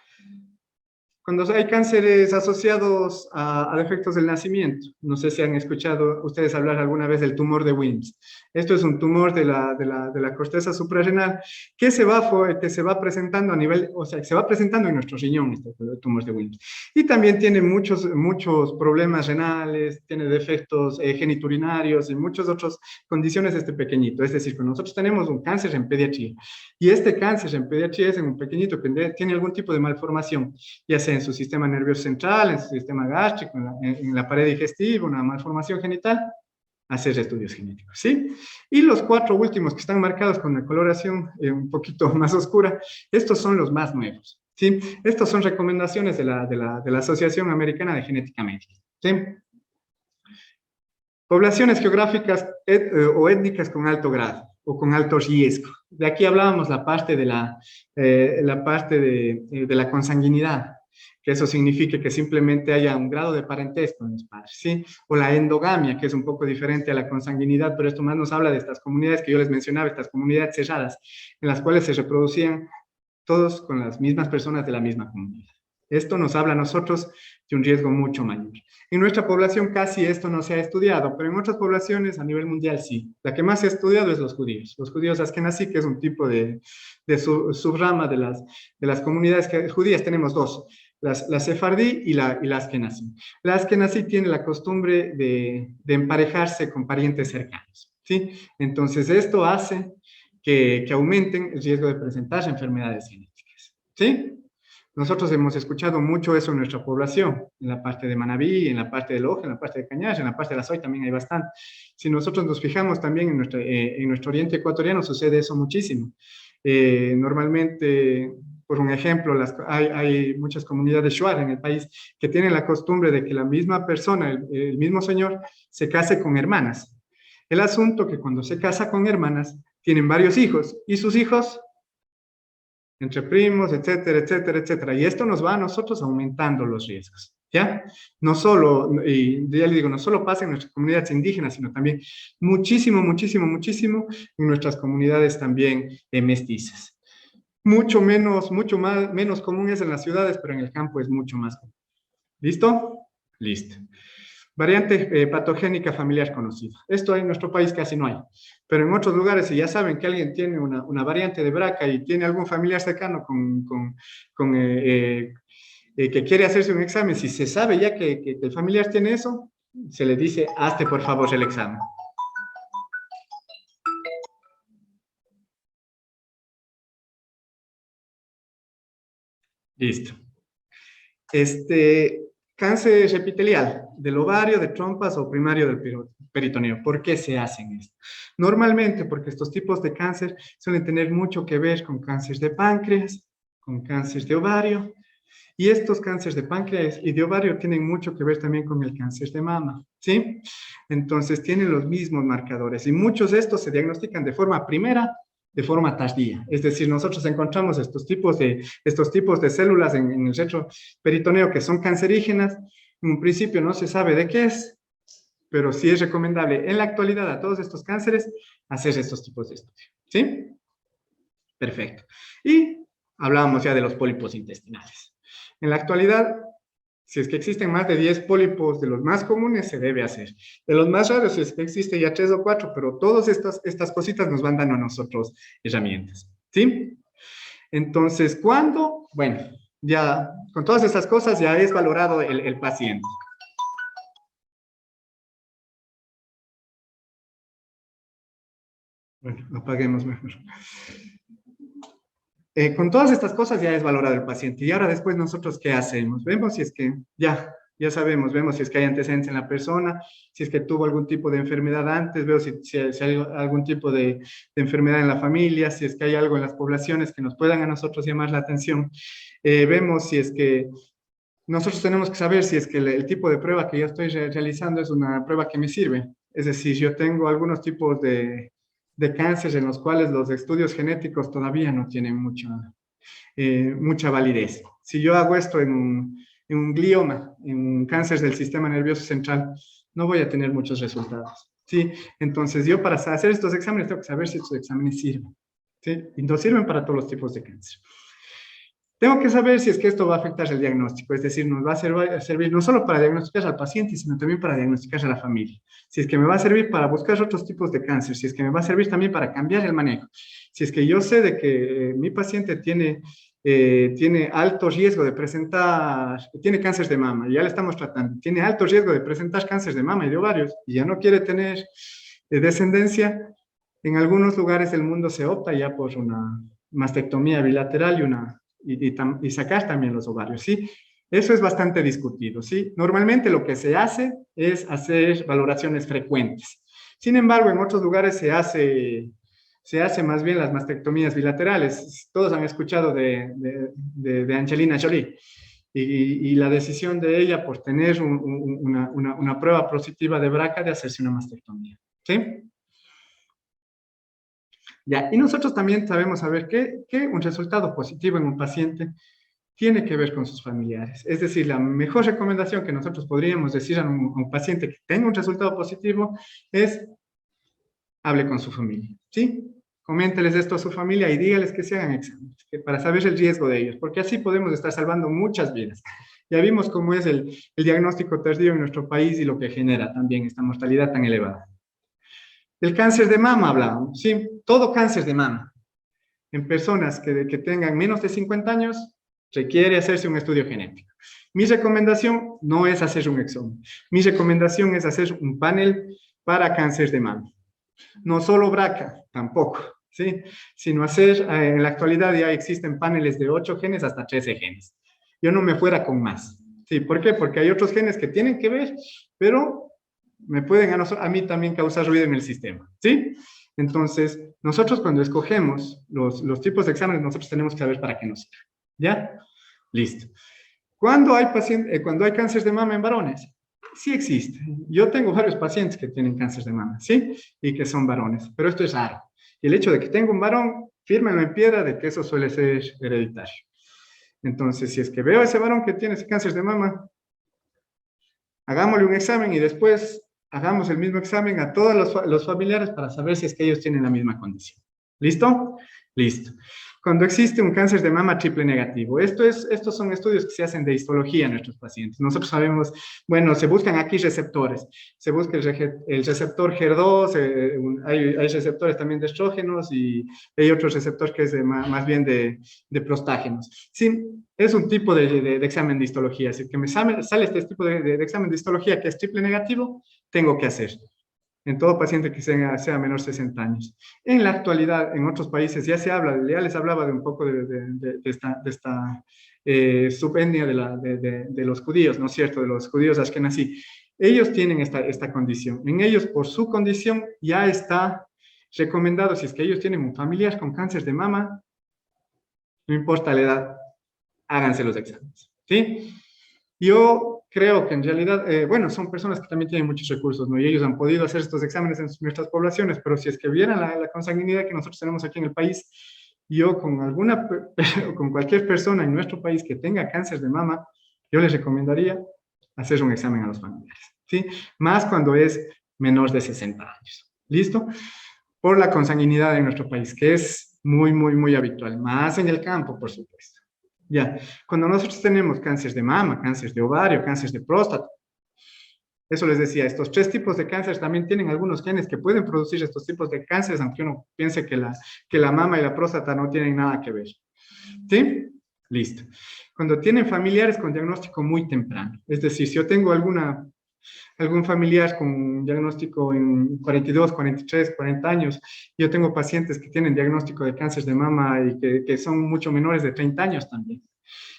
Cuando hay cánceres asociados a defectos del nacimiento, no sé si han escuchado ustedes hablar alguna vez del tumor de Wilms. Esto es un tumor de la corteza suprarrenal que se va presentando a nivel, o sea, se va presentando en nuestro riñón, este tumor de Wilms. Y también tiene muchos problemas renales, tiene defectos geniturinarios y muchas otras condiciones este pequeñito. Es decir, cuando nosotros tenemos un cáncer en pediatría y este cáncer en pediatría es en un pequeñito que tiene algún tipo de malformación, ya sea en su sistema nervioso central, en su sistema gástrico, en la pared digestiva, una malformación genital, hacer estudios genéticos, ¿sí? Y los 4 últimos que están marcados con la coloración un poquito más oscura, estos son los más nuevos, ¿sí? Estos son recomendaciones de la Asociación Americana de Genética Médica, ¿sí? Poblaciones geográficas o étnicas con alto grado o con alto riesgo. De aquí hablábamos la parte de la consanguinidad, que eso significa que simplemente haya un grado de parentesco en los padres, ¿sí? O la endogamia, que es un poco diferente a la consanguinidad, pero esto más nos habla de estas comunidades que yo les mencionaba, estas comunidades cerradas, en las cuales se reproducían todos con las mismas personas de la misma comunidad. Esto nos habla a nosotros de un riesgo mucho mayor. En nuestra población casi esto no se ha estudiado, pero en otras poblaciones a nivel mundial sí. La que más se ha estudiado es los judíos askenazí, que es un tipo de subrama de las comunidades judías. Tenemos dos, la sefardí y la askenazí. La askenazí tiene la costumbre de emparejarse con parientes cercanos, ¿sí? Entonces esto hace que aumenten el riesgo de presentar enfermedades genéticas, ¿sí? Nosotros hemos escuchado mucho eso en nuestra población, en la parte de Manabí, en la parte de Loja, en la parte de Cañar, en la parte de la Soy también hay bastante. Si nosotros nos fijamos también en nuestro oriente ecuatoriano, sucede eso muchísimo. Normalmente, por un ejemplo, hay muchas comunidades shuar en el país que tienen la costumbre de que la misma persona, el mismo señor, se case con hermanas. El asunto que cuando se casa con hermanas, tienen varios hijos, y sus hijos entre primos, etcétera, etcétera, etcétera. Y esto nos va a nosotros aumentando los riesgos, ¿ya? No solo, y ya le digo, no solo pasa en nuestras comunidades indígenas, sino también muchísimo, muchísimo, muchísimo en nuestras comunidades también mestizas. Mucho menos común es en las ciudades, pero en el campo es mucho más común. ¿Listo? Listo. Variante patogénica familiar conocida. Esto en nuestro país casi no hay, pero en otros lugares, si ya saben que alguien tiene una variante de BRCA y tiene algún familiar cercano que quiere hacerse un examen, si se sabe ya que el familiar tiene eso, se le dice, hazte por favor el examen. Listo. Cáncer epitelial del ovario, de trompas o primario del peritoneo. ¿Por qué se hacen esto? Normalmente porque estos tipos de cáncer suelen tener mucho que ver con cáncer de páncreas, con cáncer de ovario, y estos cánceres de páncreas y de ovario tienen mucho que ver también con el cáncer de mama, ¿sí? Entonces tienen los mismos marcadores y muchos de estos se diagnostican de forma primera, de forma tardía. Es decir, nosotros encontramos estos tipos de células en el centro peritoneo que son cancerígenas. En un principio no se sabe de qué es, pero sí es recomendable en la actualidad a todos estos cánceres hacer estos tipos de estudios, ¿sí? Perfecto. Y hablábamos ya de los pólipos intestinales. En la actualidad, si es que existen más de 10 pólipos de los más comunes, se debe hacer. De los más raros, si es que existe ya 3 o 4, pero todas estas cositas nos van dando a nosotros herramientas, ¿sí? Entonces, ¿cuándo? Bueno, ya con todas estas cosas ya es valorado el paciente. Bueno, apaguemos mejor. Con todas estas cosas ya es valorado el paciente. Y ahora después nosotros, ¿qué hacemos? Vemos si es que ya sabemos, vemos si es que hay antecedentes en la persona, si es que tuvo algún tipo de enfermedad antes, veo si hay algún tipo de enfermedad en la familia, si es que hay algo en las poblaciones que nos puedan a nosotros llamar la atención. Vemos si es que nosotros tenemos que saber si es que el tipo de prueba que yo estoy realizando es una prueba que me sirve. Es decir, yo tengo algunos tipos de cáncer en los cuales los estudios genéticos todavía no tienen mucha validez. Si yo hago esto en un glioma, en un cáncer del sistema nervioso central, no voy a tener muchos resultados. ¿Sí? Entonces, yo para hacer estos exámenes tengo que saber si estos exámenes sirven. ¿Sí? Y no sirven para todos los tipos de cáncer. Tengo que saber si es que esto va a afectar el diagnóstico, es decir, nos va a servir no solo para diagnosticar al paciente, sino también para diagnosticar a la familia. Si es que me va a servir para buscar otros tipos de cáncer, si es que me va a servir también para cambiar el manejo. Si es que yo sé de que mi paciente tiene alto riesgo de presentar, tiene cáncer de mama, y ya le estamos tratando, tiene alto riesgo de presentar cáncer de mama y de ovarios, y ya no quiere tener descendencia, en algunos lugares del mundo se opta ya por una mastectomía bilateral y sacar también los ovarios, ¿sí? Eso es bastante discutido, ¿sí? Normalmente lo que se hace es hacer valoraciones frecuentes. Sin embargo, en otros lugares se hace más bien las mastectomías bilaterales. Todos han escuchado de Angelina Jolie y la decisión de ella por tener una prueba positiva de BRCA de hacerse una mastectomía, ¿sí? Ya, y nosotros también sabemos saber que un resultado positivo en un paciente tiene que ver con sus familiares. Es decir, la mejor recomendación que nosotros podríamos decir a un paciente que tenga un resultado positivo es hable con su familia, ¿sí? Coménteles esto a su familia y dígales que se hagan exámenes, para saber el riesgo de ellos, porque así podemos estar salvando muchas vidas. Ya vimos cómo es el diagnóstico tardío en nuestro país y lo que genera también esta mortalidad tan elevada. El cáncer de mama hablábamos, ¿sí? Todo cáncer de mama en personas que tengan menos de 50 años requiere hacerse un estudio genético. Mi recomendación no es hacer un examen. Mi recomendación es hacer un panel para cáncer de mama. No solo BRCA, tampoco, ¿sí? Sino hacer, en la actualidad ya existen paneles de 8 genes hasta 13 genes. Yo no me fuera con más. ¿Sí? ¿Por qué? Porque hay otros genes que tienen que ver, pero me pueden a mí también causar ruido en el sistema, ¿sí? Entonces, nosotros cuando escogemos los tipos de exámenes, nosotros tenemos que saber para qué nos sirven, ¿ya? Listo. ¿Cuándo hay cáncer de mama en varones? Sí existe. Yo tengo varios pacientes que tienen cáncer de mama, ¿sí? Y que son varones, pero esto es raro. Y el hecho de que tenga un varón, fírmenlo en piedra de que eso suele ser hereditario. Entonces, si es que veo a ese varón que tiene ese cáncer de mama, hagámosle un examen y después hagamos el mismo examen a todos los familiares para saber si es que ellos tienen la misma condición. ¿Listo? Listo. Cuando existe un cáncer de mama triple negativo, estos son estudios que se hacen de histología en nuestros pacientes. Nosotros sabemos, bueno, se buscan aquí receptores. Se busca el receptor HER2, hay receptores también de estrógenos y hay otro receptor que es más bien de prostágenos. Sí, es un tipo de examen de histología. Si es que me sale este tipo de examen de histología que es triple negativo, tengo que hacer en todo paciente que sea menor de 60 años. En la actualidad, en otros países ya se habla, ya les hablaba de un poco de esta subetnia de los judíos, ¿no es cierto?, de los judíos ashkenazí. Ellos tienen esta condición. En ellos, por su condición, ya está recomendado, si es que ellos tienen familias con cáncer de mama, no importa la edad, háganse los exámenes, ¿sí? Yo creo que en realidad, bueno, son personas que también tienen muchos recursos, ¿no? Y ellos han podido hacer estos exámenes en nuestras poblaciones, pero si es que vieran la consanguinidad que nosotros tenemos aquí en el país, yo con cualquier persona en nuestro país que tenga cáncer de mama, yo les recomendaría hacer un examen a los familiares, ¿sí? Más cuando es menor de 60 años, ¿listo? Por la consanguinidad en nuestro país, que es muy, muy, muy habitual, más en el campo, por supuesto. Ya, cuando nosotros tenemos cáncer de mama, cáncer de ovario, cáncer de próstata, eso les decía, estos 3 tipos de cáncer también tienen algunos genes que pueden producir estos tipos de cánceres, aunque uno piense que la mama y la próstata no tienen nada que ver. ¿Sí? Listo. Cuando tienen familiares con diagnóstico muy temprano, es decir, si yo tengo algún familiar con diagnóstico en 42, 43, 40 años, yo tengo pacientes que tienen diagnóstico de cáncer de mama y que son mucho menores de 30 años también.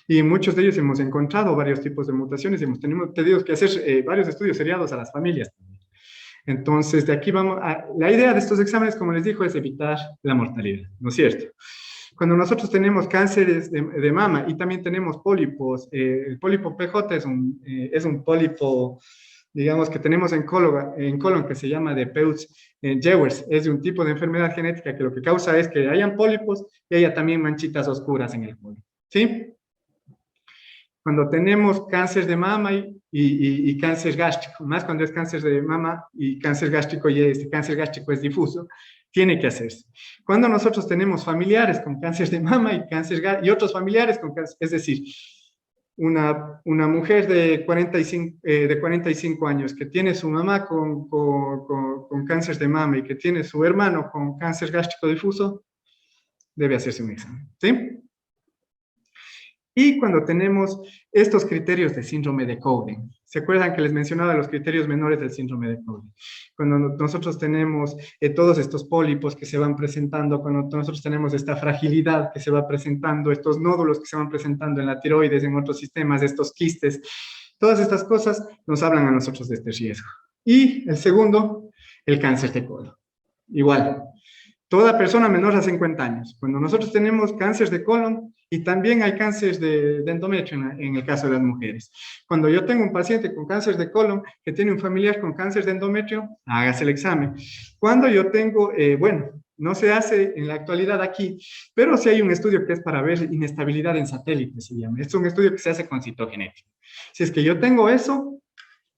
Y muchos de ellos hemos encontrado varios tipos de mutaciones y hemos tenido que hacer varios estudios seriados a las familias también. Entonces, de aquí vamos la idea de estos exámenes, como les digo, es evitar la mortalidad, ¿no es cierto? Cuando nosotros tenemos cánceres de mama y también tenemos pólipos, el pólipo PJ es un pólipo digamos, que tenemos en colon que se llama de Peutz-Jeghers. Es de un tipo de enfermedad genética que lo que causa es que hayan pólipos y haya también manchitas oscuras en el colon. ¿Sí? Cuando tenemos cáncer de mama y cáncer gástrico, más cuando es cáncer de mama y cáncer gástrico y este cáncer gástrico es difuso, tiene que hacerse. Cuando nosotros tenemos familiares con cáncer de mama y otros familiares con cáncer, es decir, una mujer de 45 años que tiene su mamá con cáncer de mama y que tiene su hermano con cáncer gástrico difuso, debe hacerse un examen, ¿sí? Y cuando tenemos estos criterios de síndrome de Cowden, ¿se acuerdan que les mencionaba los criterios menores del síndrome de Cowden? Cuando nosotros tenemos todos estos pólipos que se van presentando, cuando nosotros tenemos esta fragilidad que se va presentando, estos nódulos que se van presentando en la tiroides, en otros sistemas, estos quistes, todas estas cosas nos hablan a nosotros de este riesgo. Y el segundo, el cáncer de colon. Igual, toda persona menor a 50 años. Cuando nosotros tenemos cáncer de colon y también hay cáncer de endometrio en el caso de las mujeres. Cuando yo tengo un paciente con cáncer de colon que tiene un familiar con cáncer de endometrio, hágase el examen. Cuando yo tengo, bueno, no se hace en la actualidad aquí, pero sí hay un estudio que es para ver inestabilidad en satélite, se llama. Es un estudio que se hace con citogenética. Si es que yo tengo eso,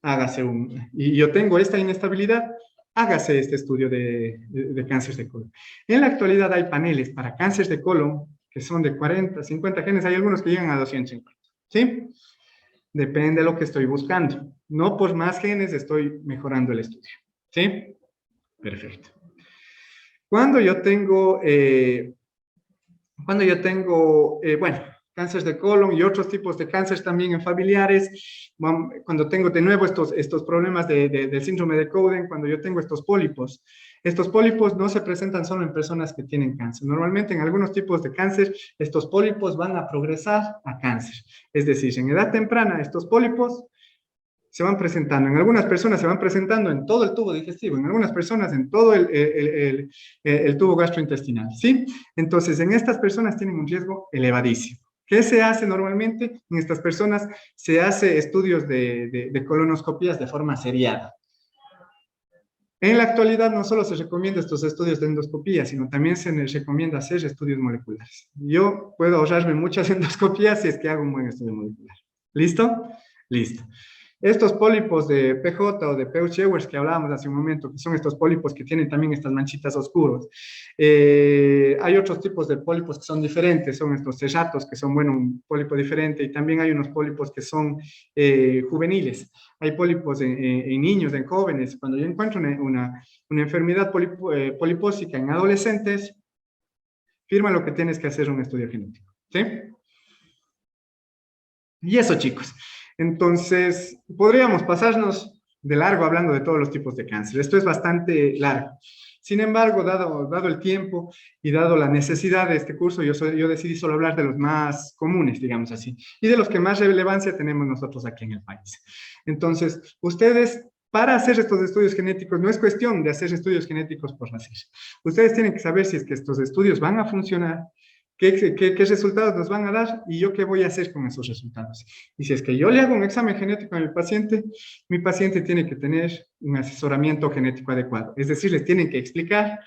hágase y yo tengo esta inestabilidad, hágase este estudio de cáncer de colon. En la actualidad hay paneles para cáncer de colon que son de 40, 50 genes, hay algunos que llegan a 250, ¿sí? Depende de lo que estoy buscando. No por más genes estoy mejorando el estudio, ¿sí? Perfecto. Cuando yo tengo, bueno, cáncer de colon y otros tipos de cáncer también en familiares, cuando tengo de nuevo estos problemas del síndrome de Cowden, cuando yo tengo estos pólipos no se presentan solo en personas que tienen cáncer. Normalmente en algunos tipos de cáncer, estos pólipos van a progresar a cáncer. Es decir, en edad temprana, estos pólipos se van presentando. En algunas personas se van presentando en todo el tubo digestivo, en algunas personas en todo el tubo gastrointestinal, ¿sí? Entonces, en estas personas tienen un riesgo elevadísimo. ¿Qué se hace normalmente? En estas personas se hace estudios de colonoscopías de forma seriada. En la actualidad no solo se recomienda estos estudios de endoscopía, sino también se les recomienda hacer estudios moleculares. Yo puedo ahorrarme muchas endoscopías si es que hago un buen estudio molecular. ¿Listo? Listo. Estos pólipos de PJ o de Peutz-Jeghers que hablábamos hace un momento, que son estos pólipos que tienen también estas manchitas oscuras. Hay otros tipos de pólipos que son diferentes, son estos cerratos, que son, bueno, un pólipo diferente, y también hay unos pólipos que son juveniles. Hay pólipos en niños, en jóvenes. Cuando yo encuentro una enfermedad polipósica en adolescentes, firma lo que tienes que hacer un estudio genético, ¿sí? Y eso, chicos. Entonces, podríamos pasarnos de largo hablando de todos los tipos de cáncer. Esto es bastante largo. Sin embargo, dado el tiempo y dado la necesidad de este curso, yo decidí solo hablar de los más comunes, digamos así, y de los que más relevancia tenemos nosotros aquí en el país. Entonces, ustedes, para hacer estos estudios genéticos, no es cuestión de hacer estudios genéticos por hacer. Ustedes tienen que saber si es que estos estudios van a funcionar, qué resultados nos van a dar y yo qué voy a hacer con esos resultados. Y si es que yo le hago un examen genético a mi paciente tiene que tener un asesoramiento genético adecuado. Es decir, les tienen que explicar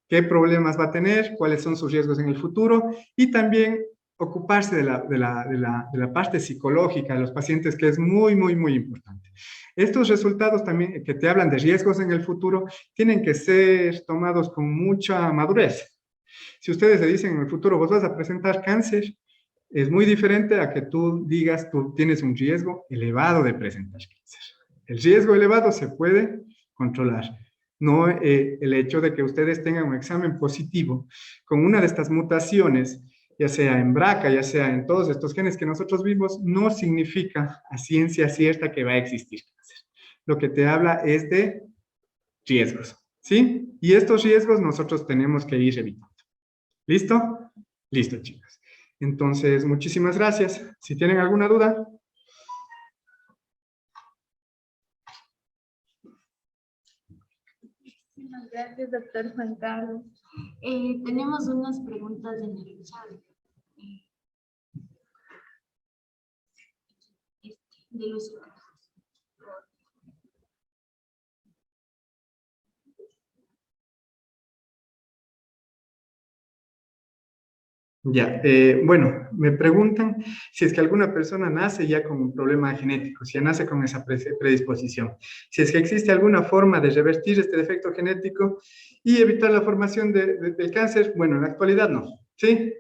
qué problemas va a tener, cuáles son sus riesgos en el futuro y también ocuparse de la parte psicológica de los pacientes, que es muy, muy, muy importante. Estos resultados también que te hablan de riesgos en el futuro tienen que ser tomados con mucha madurez. Si ustedes le dicen en el futuro, vos vas a presentar cáncer, es muy diferente a que tú digas, tú tienes un riesgo elevado de presentar cáncer. El riesgo elevado se puede controlar. No el hecho de que ustedes tengan un examen positivo con una de estas mutaciones, ya sea en BRCA, ya sea en todos estos genes que nosotros vimos, no significa a ciencia cierta que va a existir cáncer. Lo que te habla es de riesgos, ¿sí? Y estos riesgos nosotros tenemos que ir evitando. ¿Listo? Listo, chicos. Entonces, muchísimas gracias. Si tienen alguna duda. Muchísimas gracias, doctor Juan Carlos. Tenemos unas preguntas en el chat. De los Ya, bueno, me preguntan si es que alguna persona nace ya con un problema genético, si ya nace con esa predisposición, si es que existe alguna forma de revertir este defecto genético y evitar la formación del cáncer. Bueno, en la actualidad no, ¿sí?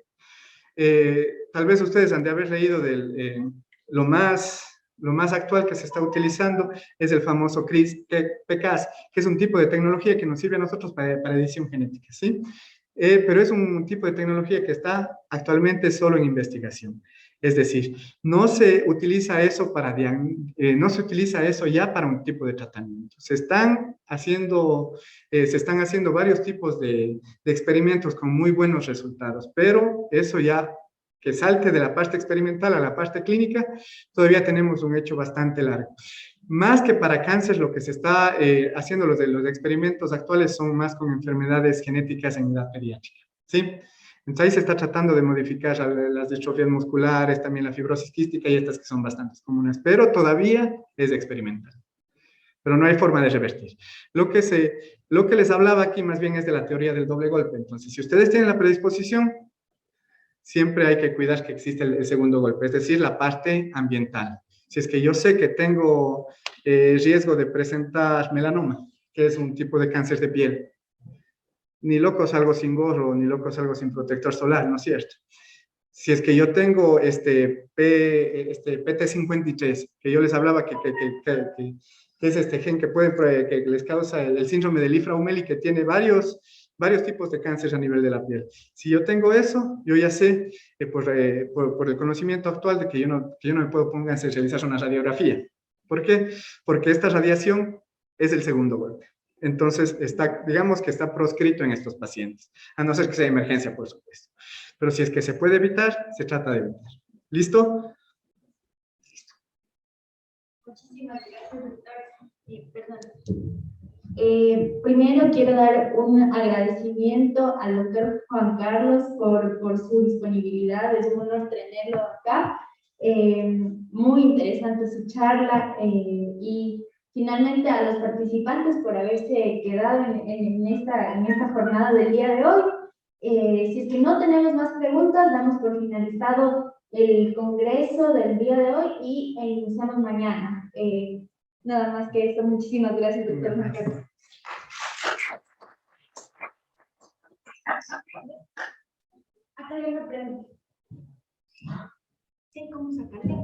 Tal vez ustedes han de haber leído lo más actual que se está utilizando es el famoso CRISPR-Cas, que es un tipo de tecnología que nos sirve a nosotros para edición genética, ¿sí? Pero es un tipo de tecnología que está actualmente solo en investigación. Es decir, no se utiliza eso no se utiliza eso ya para un tipo de tratamiento. Se están haciendo varios tipos de experimentos con muy buenos resultados, pero eso ya que salte de la parte experimental a la parte clínica, todavía tenemos un hecho bastante largo. Más que para cáncer, lo que se está haciendo los experimentos actuales son más con enfermedades genéticas en edad pediátrica, ¿sí? Entonces ahí se está tratando de modificar las distrofías musculares, también la fibrosis quística y estas que son bastante comunes, pero todavía es experimental. Pero no hay forma de revertir. Lo que les hablaba aquí más bien es de la teoría del doble golpe. Entonces, si ustedes tienen la predisposición, siempre hay que cuidar que existe el segundo golpe, es decir, la parte ambiental. Si es que yo sé que tengo riesgo de presentar melanoma, que es un tipo de cáncer de piel, ni loco salgo sin gorro, ni loco salgo sin protector solar, ¿no es cierto? Si es que yo tengo este PT53, que yo les hablaba que es este gen que les causa el síndrome de Lifra-Umeli, que tiene varios tipos de cáncer a nivel de la piel. Si yo tengo eso, yo ya sé por el conocimiento actual de que yo no me puedo poner a realizar una radiografía. ¿Por qué? Porque esta radiación es el segundo golpe. Entonces, digamos que está proscrito en estos pacientes, a no ser que sea emergencia, por supuesto. Pero si es que se puede evitar, se trata de evitar. ¿Listo? Muchísimas gracias, doctor. Perdón. Primero quiero dar un agradecimiento al doctor Juan Carlos por su disponibilidad. Es un honor tenerlo acá. Muy interesante su charla y finalmente a los participantes por haberse quedado en esta jornada del día de hoy. Si es que no tenemos más preguntas, damos por finalizado el congreso del día de hoy y iniciamos mañana. Nada más que esto. Muchísimas gracias, doctor Juan Carlos. Acá hay una pregunta. ¿Sí? ¿Cómo sacarle?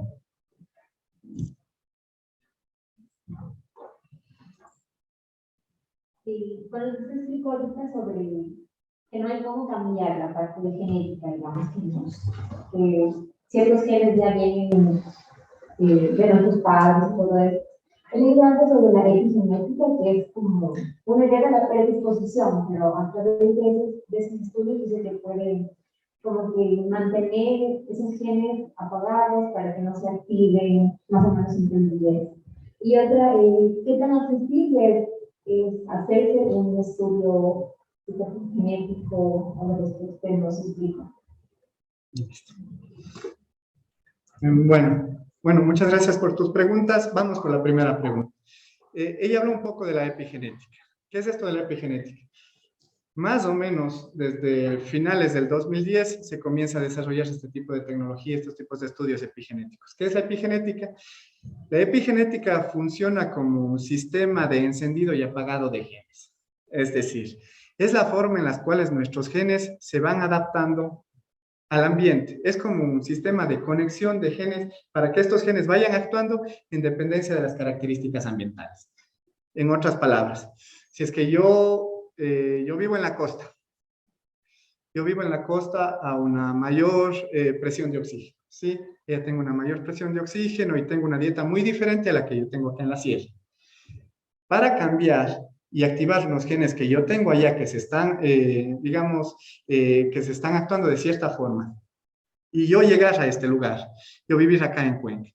Sí, cuando usted explicó ahorita sobre que no hay cómo cambiar la parte de genética, digamos, que ciertos genes ya vienen de nuestros padres y todo eso. He leído antes sobre la epigenética, que es como una idea de la predisposición, pero a través de esos estudios se le puede como que mantener esos genes apagados para que no se activen más o menos en. Y otra, ¿qué tan accesible es hacerse un estudio genético a los que usted nos explica? Bueno, muchas gracias por tus preguntas. Vamos con la primera pregunta. Ella habló un poco de la epigenética. ¿Qué es esto de la epigenética? Más o menos desde finales del 2010 se comienza a desarrollar este tipo de tecnología, estos tipos de estudios epigenéticos. ¿Qué es la epigenética? La epigenética funciona como un sistema de encendido y apagado de genes. Es decir, es la forma en la cual nuestros genes se van adaptando al ambiente. Es como un sistema de conexión de genes para que estos genes vayan actuando en dependencia de las características ambientales. En otras palabras, si es que yo vivo en la costa. Yo vivo en la costa a una mayor presión de oxígeno, ¿sí? Ya tengo una mayor presión de oxígeno y tengo una dieta muy diferente a la que yo tengo acá en la sierra. Para cambiar y activar los genes que yo tengo allá, que se están, que se están actuando de cierta forma, y yo llegar a este lugar, yo vivir acá en Cuenca,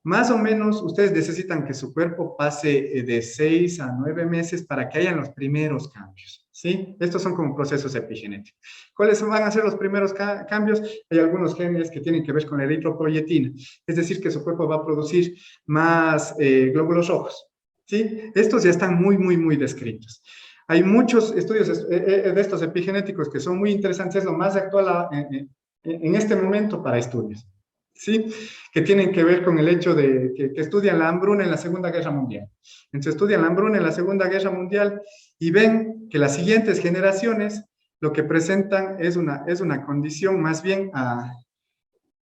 más o menos ustedes necesitan que su cuerpo pase de 6 a 9 meses para que hayan los primeros cambios, ¿sí? Estos son como procesos epigenéticos. ¿Cuáles van a ser los primeros cambios? Hay algunos genes que tienen que ver con la eritropoyetina, es decir, que su cuerpo va a producir más glóbulos rojos, ¿sí? Estos ya están muy descritos. Hay muchos estudios de estos epigenéticos que son muy interesantes. Lo más actual en este momento para estudios, ¿sí? Que tienen que ver con el hecho de que estudian la hambruna en la Segunda Guerra Mundial. Entonces estudian la hambruna en la Segunda Guerra Mundial y ven que las siguientes generaciones lo que presentan es una condición más bien a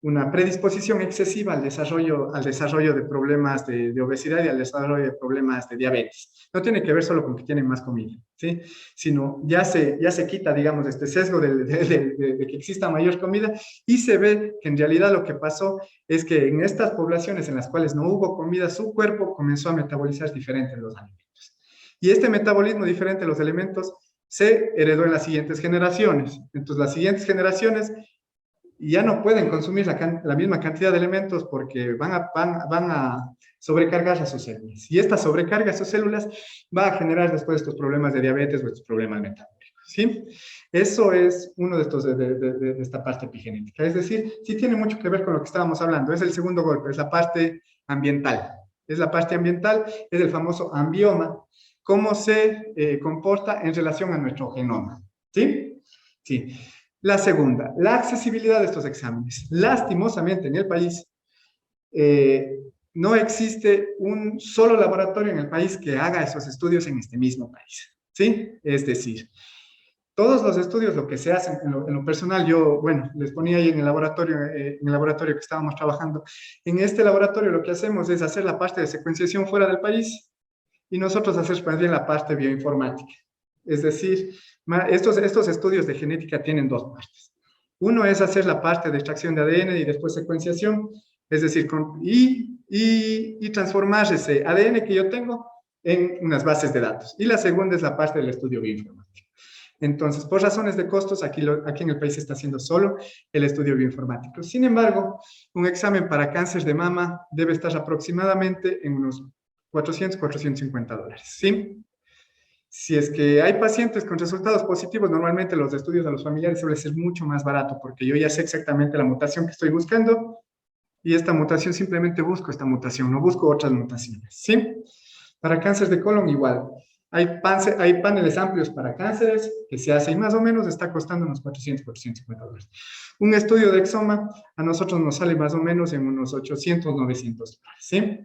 una predisposición excesiva al desarrollo de problemas de obesidad y al desarrollo de problemas de diabetes. No tiene que ver solo con que tienen más comida, ¿sí? Sino ya se quita, digamos, este sesgo de que exista mayor comida y se ve que en realidad lo que pasó es que en estas poblaciones en las cuales no hubo comida, su cuerpo comenzó a metabolizar diferentes los alimentos. Y este metabolismo diferente de los alimentos se heredó en las siguientes generaciones. Entonces, las siguientes generaciones ya no pueden consumir la misma cantidad de elementos porque van a sobrecargar a sus células. Y esta sobrecarga a sus células va a generar después estos problemas de diabetes o estos problemas metabólicos, ¿sí? Eso es uno de esta parte epigenética. Es decir, sí tiene mucho que ver con lo que estábamos hablando. Es el segundo golpe, es la parte ambiental. Es la parte ambiental, es el famoso ambioma, cómo se comporta en relación a nuestro genoma, ¿sí? Sí. La segunda, la accesibilidad de estos exámenes. Lastimosamente en el país no existe un solo laboratorio en el país que haga esos estudios en este mismo país, ¿sí? Es decir, todos los estudios, lo que se hace en lo personal, yo, bueno, les ponía ahí en el laboratorio que estábamos trabajando. En este laboratorio lo que hacemos es hacer la parte de secuenciación fuera del país y nosotros hacer también la parte bioinformática. Es decir, estos estudios de genética tienen dos partes. Uno es hacer la parte de extracción de ADN y después secuenciación, es decir, y transformar ese ADN que yo tengo en unas bases de datos. Y la segunda es la parte del estudio bioinformático. Entonces, por razones de costos, aquí en el país se está haciendo solo el estudio bioinformático. Sin embargo, un examen para cáncer de mama debe estar aproximadamente en unos $400, $450, ¿sí? Si es que hay pacientes con resultados positivos, normalmente los estudios a los familiares suele ser mucho más barato, porque yo ya sé exactamente la mutación que estoy buscando, y esta mutación simplemente busco esta mutación, no busco otras mutaciones, ¿sí? Para cáncer de colon igual. Hay paneles amplios para cánceres que se hace y más o menos está costando unos $400, $450. Un estudio de exoma a nosotros nos sale más o menos en unos $800, $900, ¿sí?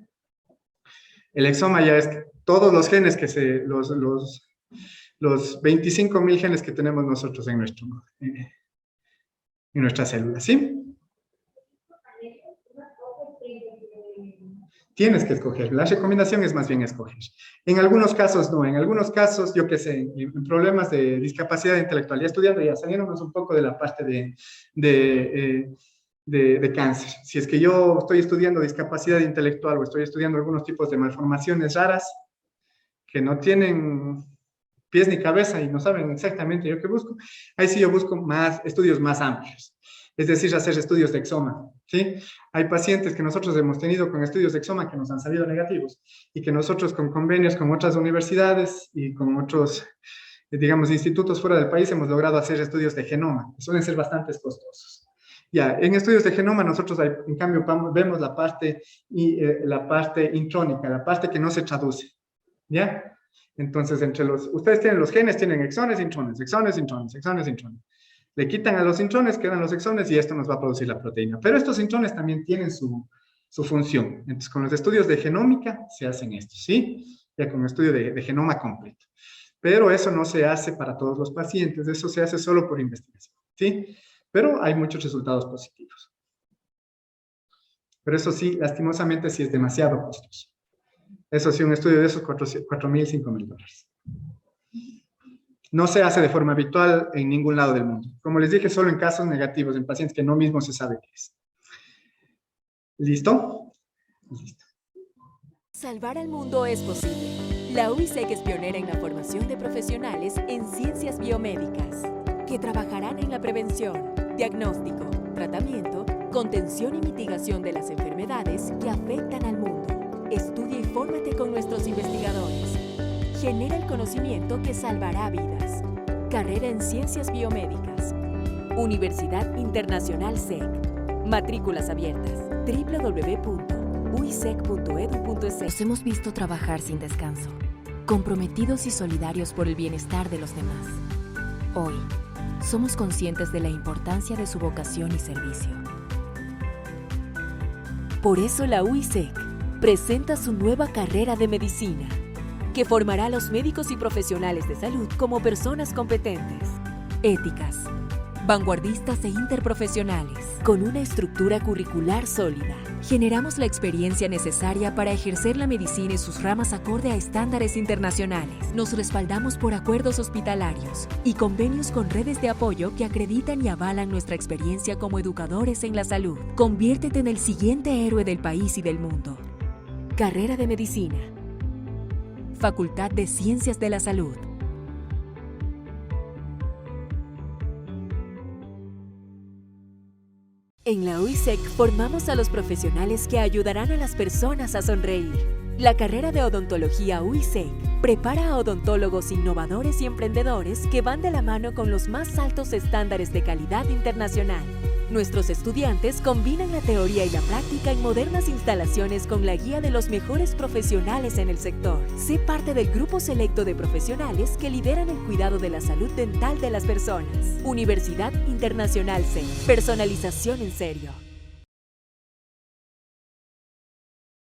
El exoma ya es todos los genes que los 25,000 genes que tenemos nosotros en nuestra célula, ¿sí? Tienes que escoger. La recomendación es más bien escoger. En algunos casos no. En algunos casos, yo qué sé, en problemas de discapacidad intelectual. Ya estudiando, ya saliéndonos un poco de la parte de cáncer. Si es que yo estoy estudiando discapacidad intelectual o estoy estudiando algunos tipos de malformaciones raras que no tienen pies ni cabeza y no saben exactamente yo qué busco, ahí sí yo busco estudios más amplios. Es decir, hacer estudios de exoma, ¿sí? Hay pacientes que nosotros hemos tenido con estudios de exoma que nos han salido negativos y que nosotros con convenios con otras universidades y con otros, digamos, institutos fuera del país hemos logrado hacer estudios de genoma, que suelen ser bastante costosos. Ya, en estudios de genoma nosotros, en cambio, vemos la parte intrónica, la parte que no se traduce, ¿ya? Entonces, ustedes tienen los genes, tienen exones, intrones, exones, intrones, exones, intrones. Le quitan a los intrones, quedan los exones y esto nos va a producir la proteína. Pero estos intrones también tienen su función. Entonces, con los estudios de genómica se hacen estos, ¿sí? Ya con el estudio de genoma completo. Pero eso no se hace para todos los pacientes, eso se hace solo por investigación, ¿sí? Pero hay muchos resultados positivos. Pero eso sí, lastimosamente sí es demasiado costoso. Eso sí, un estudio de esos $4,000, $5,000. No se hace de forma habitual en ningún lado del mundo. Como les dije, solo en casos negativos, en pacientes que no mismo se sabe qué es. ¿Listo? Listo. Salvar al mundo es posible. La UISEC es pionera en la formación de profesionales en ciencias biomédicas, que trabajarán en la prevención, diagnóstico, tratamiento, contención y mitigación de las enfermedades que afectan al mundo. Estudia y fórmate con nuestros investigadores. Genera el conocimiento que salvará vidas. Carrera en Ciencias Biomédicas. Universidad Internacional SEC. Matrículas abiertas. www.uisec.edu.es. Los hemos visto trabajar sin descanso, comprometidos y solidarios por el bienestar de los demás. Hoy, somos conscientes de la importancia de su vocación y servicio. Por eso la UISEC presenta su nueva carrera de medicina, que formará a los médicos y profesionales de salud como personas competentes, éticas, vanguardistas e interprofesionales, con una estructura curricular sólida. Generamos la experiencia necesaria para ejercer la medicina y sus ramas acorde a estándares internacionales. Nos respaldamos por acuerdos hospitalarios y convenios con redes de apoyo que acreditan y avalan nuestra experiencia como educadores en la salud. Conviértete en el siguiente héroe del país y del mundo. Carrera de Medicina. Facultad de Ciencias de la Salud. En la UISEC formamos a los profesionales que ayudarán a las personas a sonreír. La carrera de odontología UISEC prepara a odontólogos innovadores y emprendedores que van de la mano con los más altos estándares de calidad internacional. Nuestros estudiantes combinan la teoría y la práctica en modernas instalaciones con la guía de los mejores profesionales en el sector. Sé parte del grupo selecto de profesionales que lideran el cuidado de la salud dental de las personas. Universidad Internacional CEI. Personalización en serio.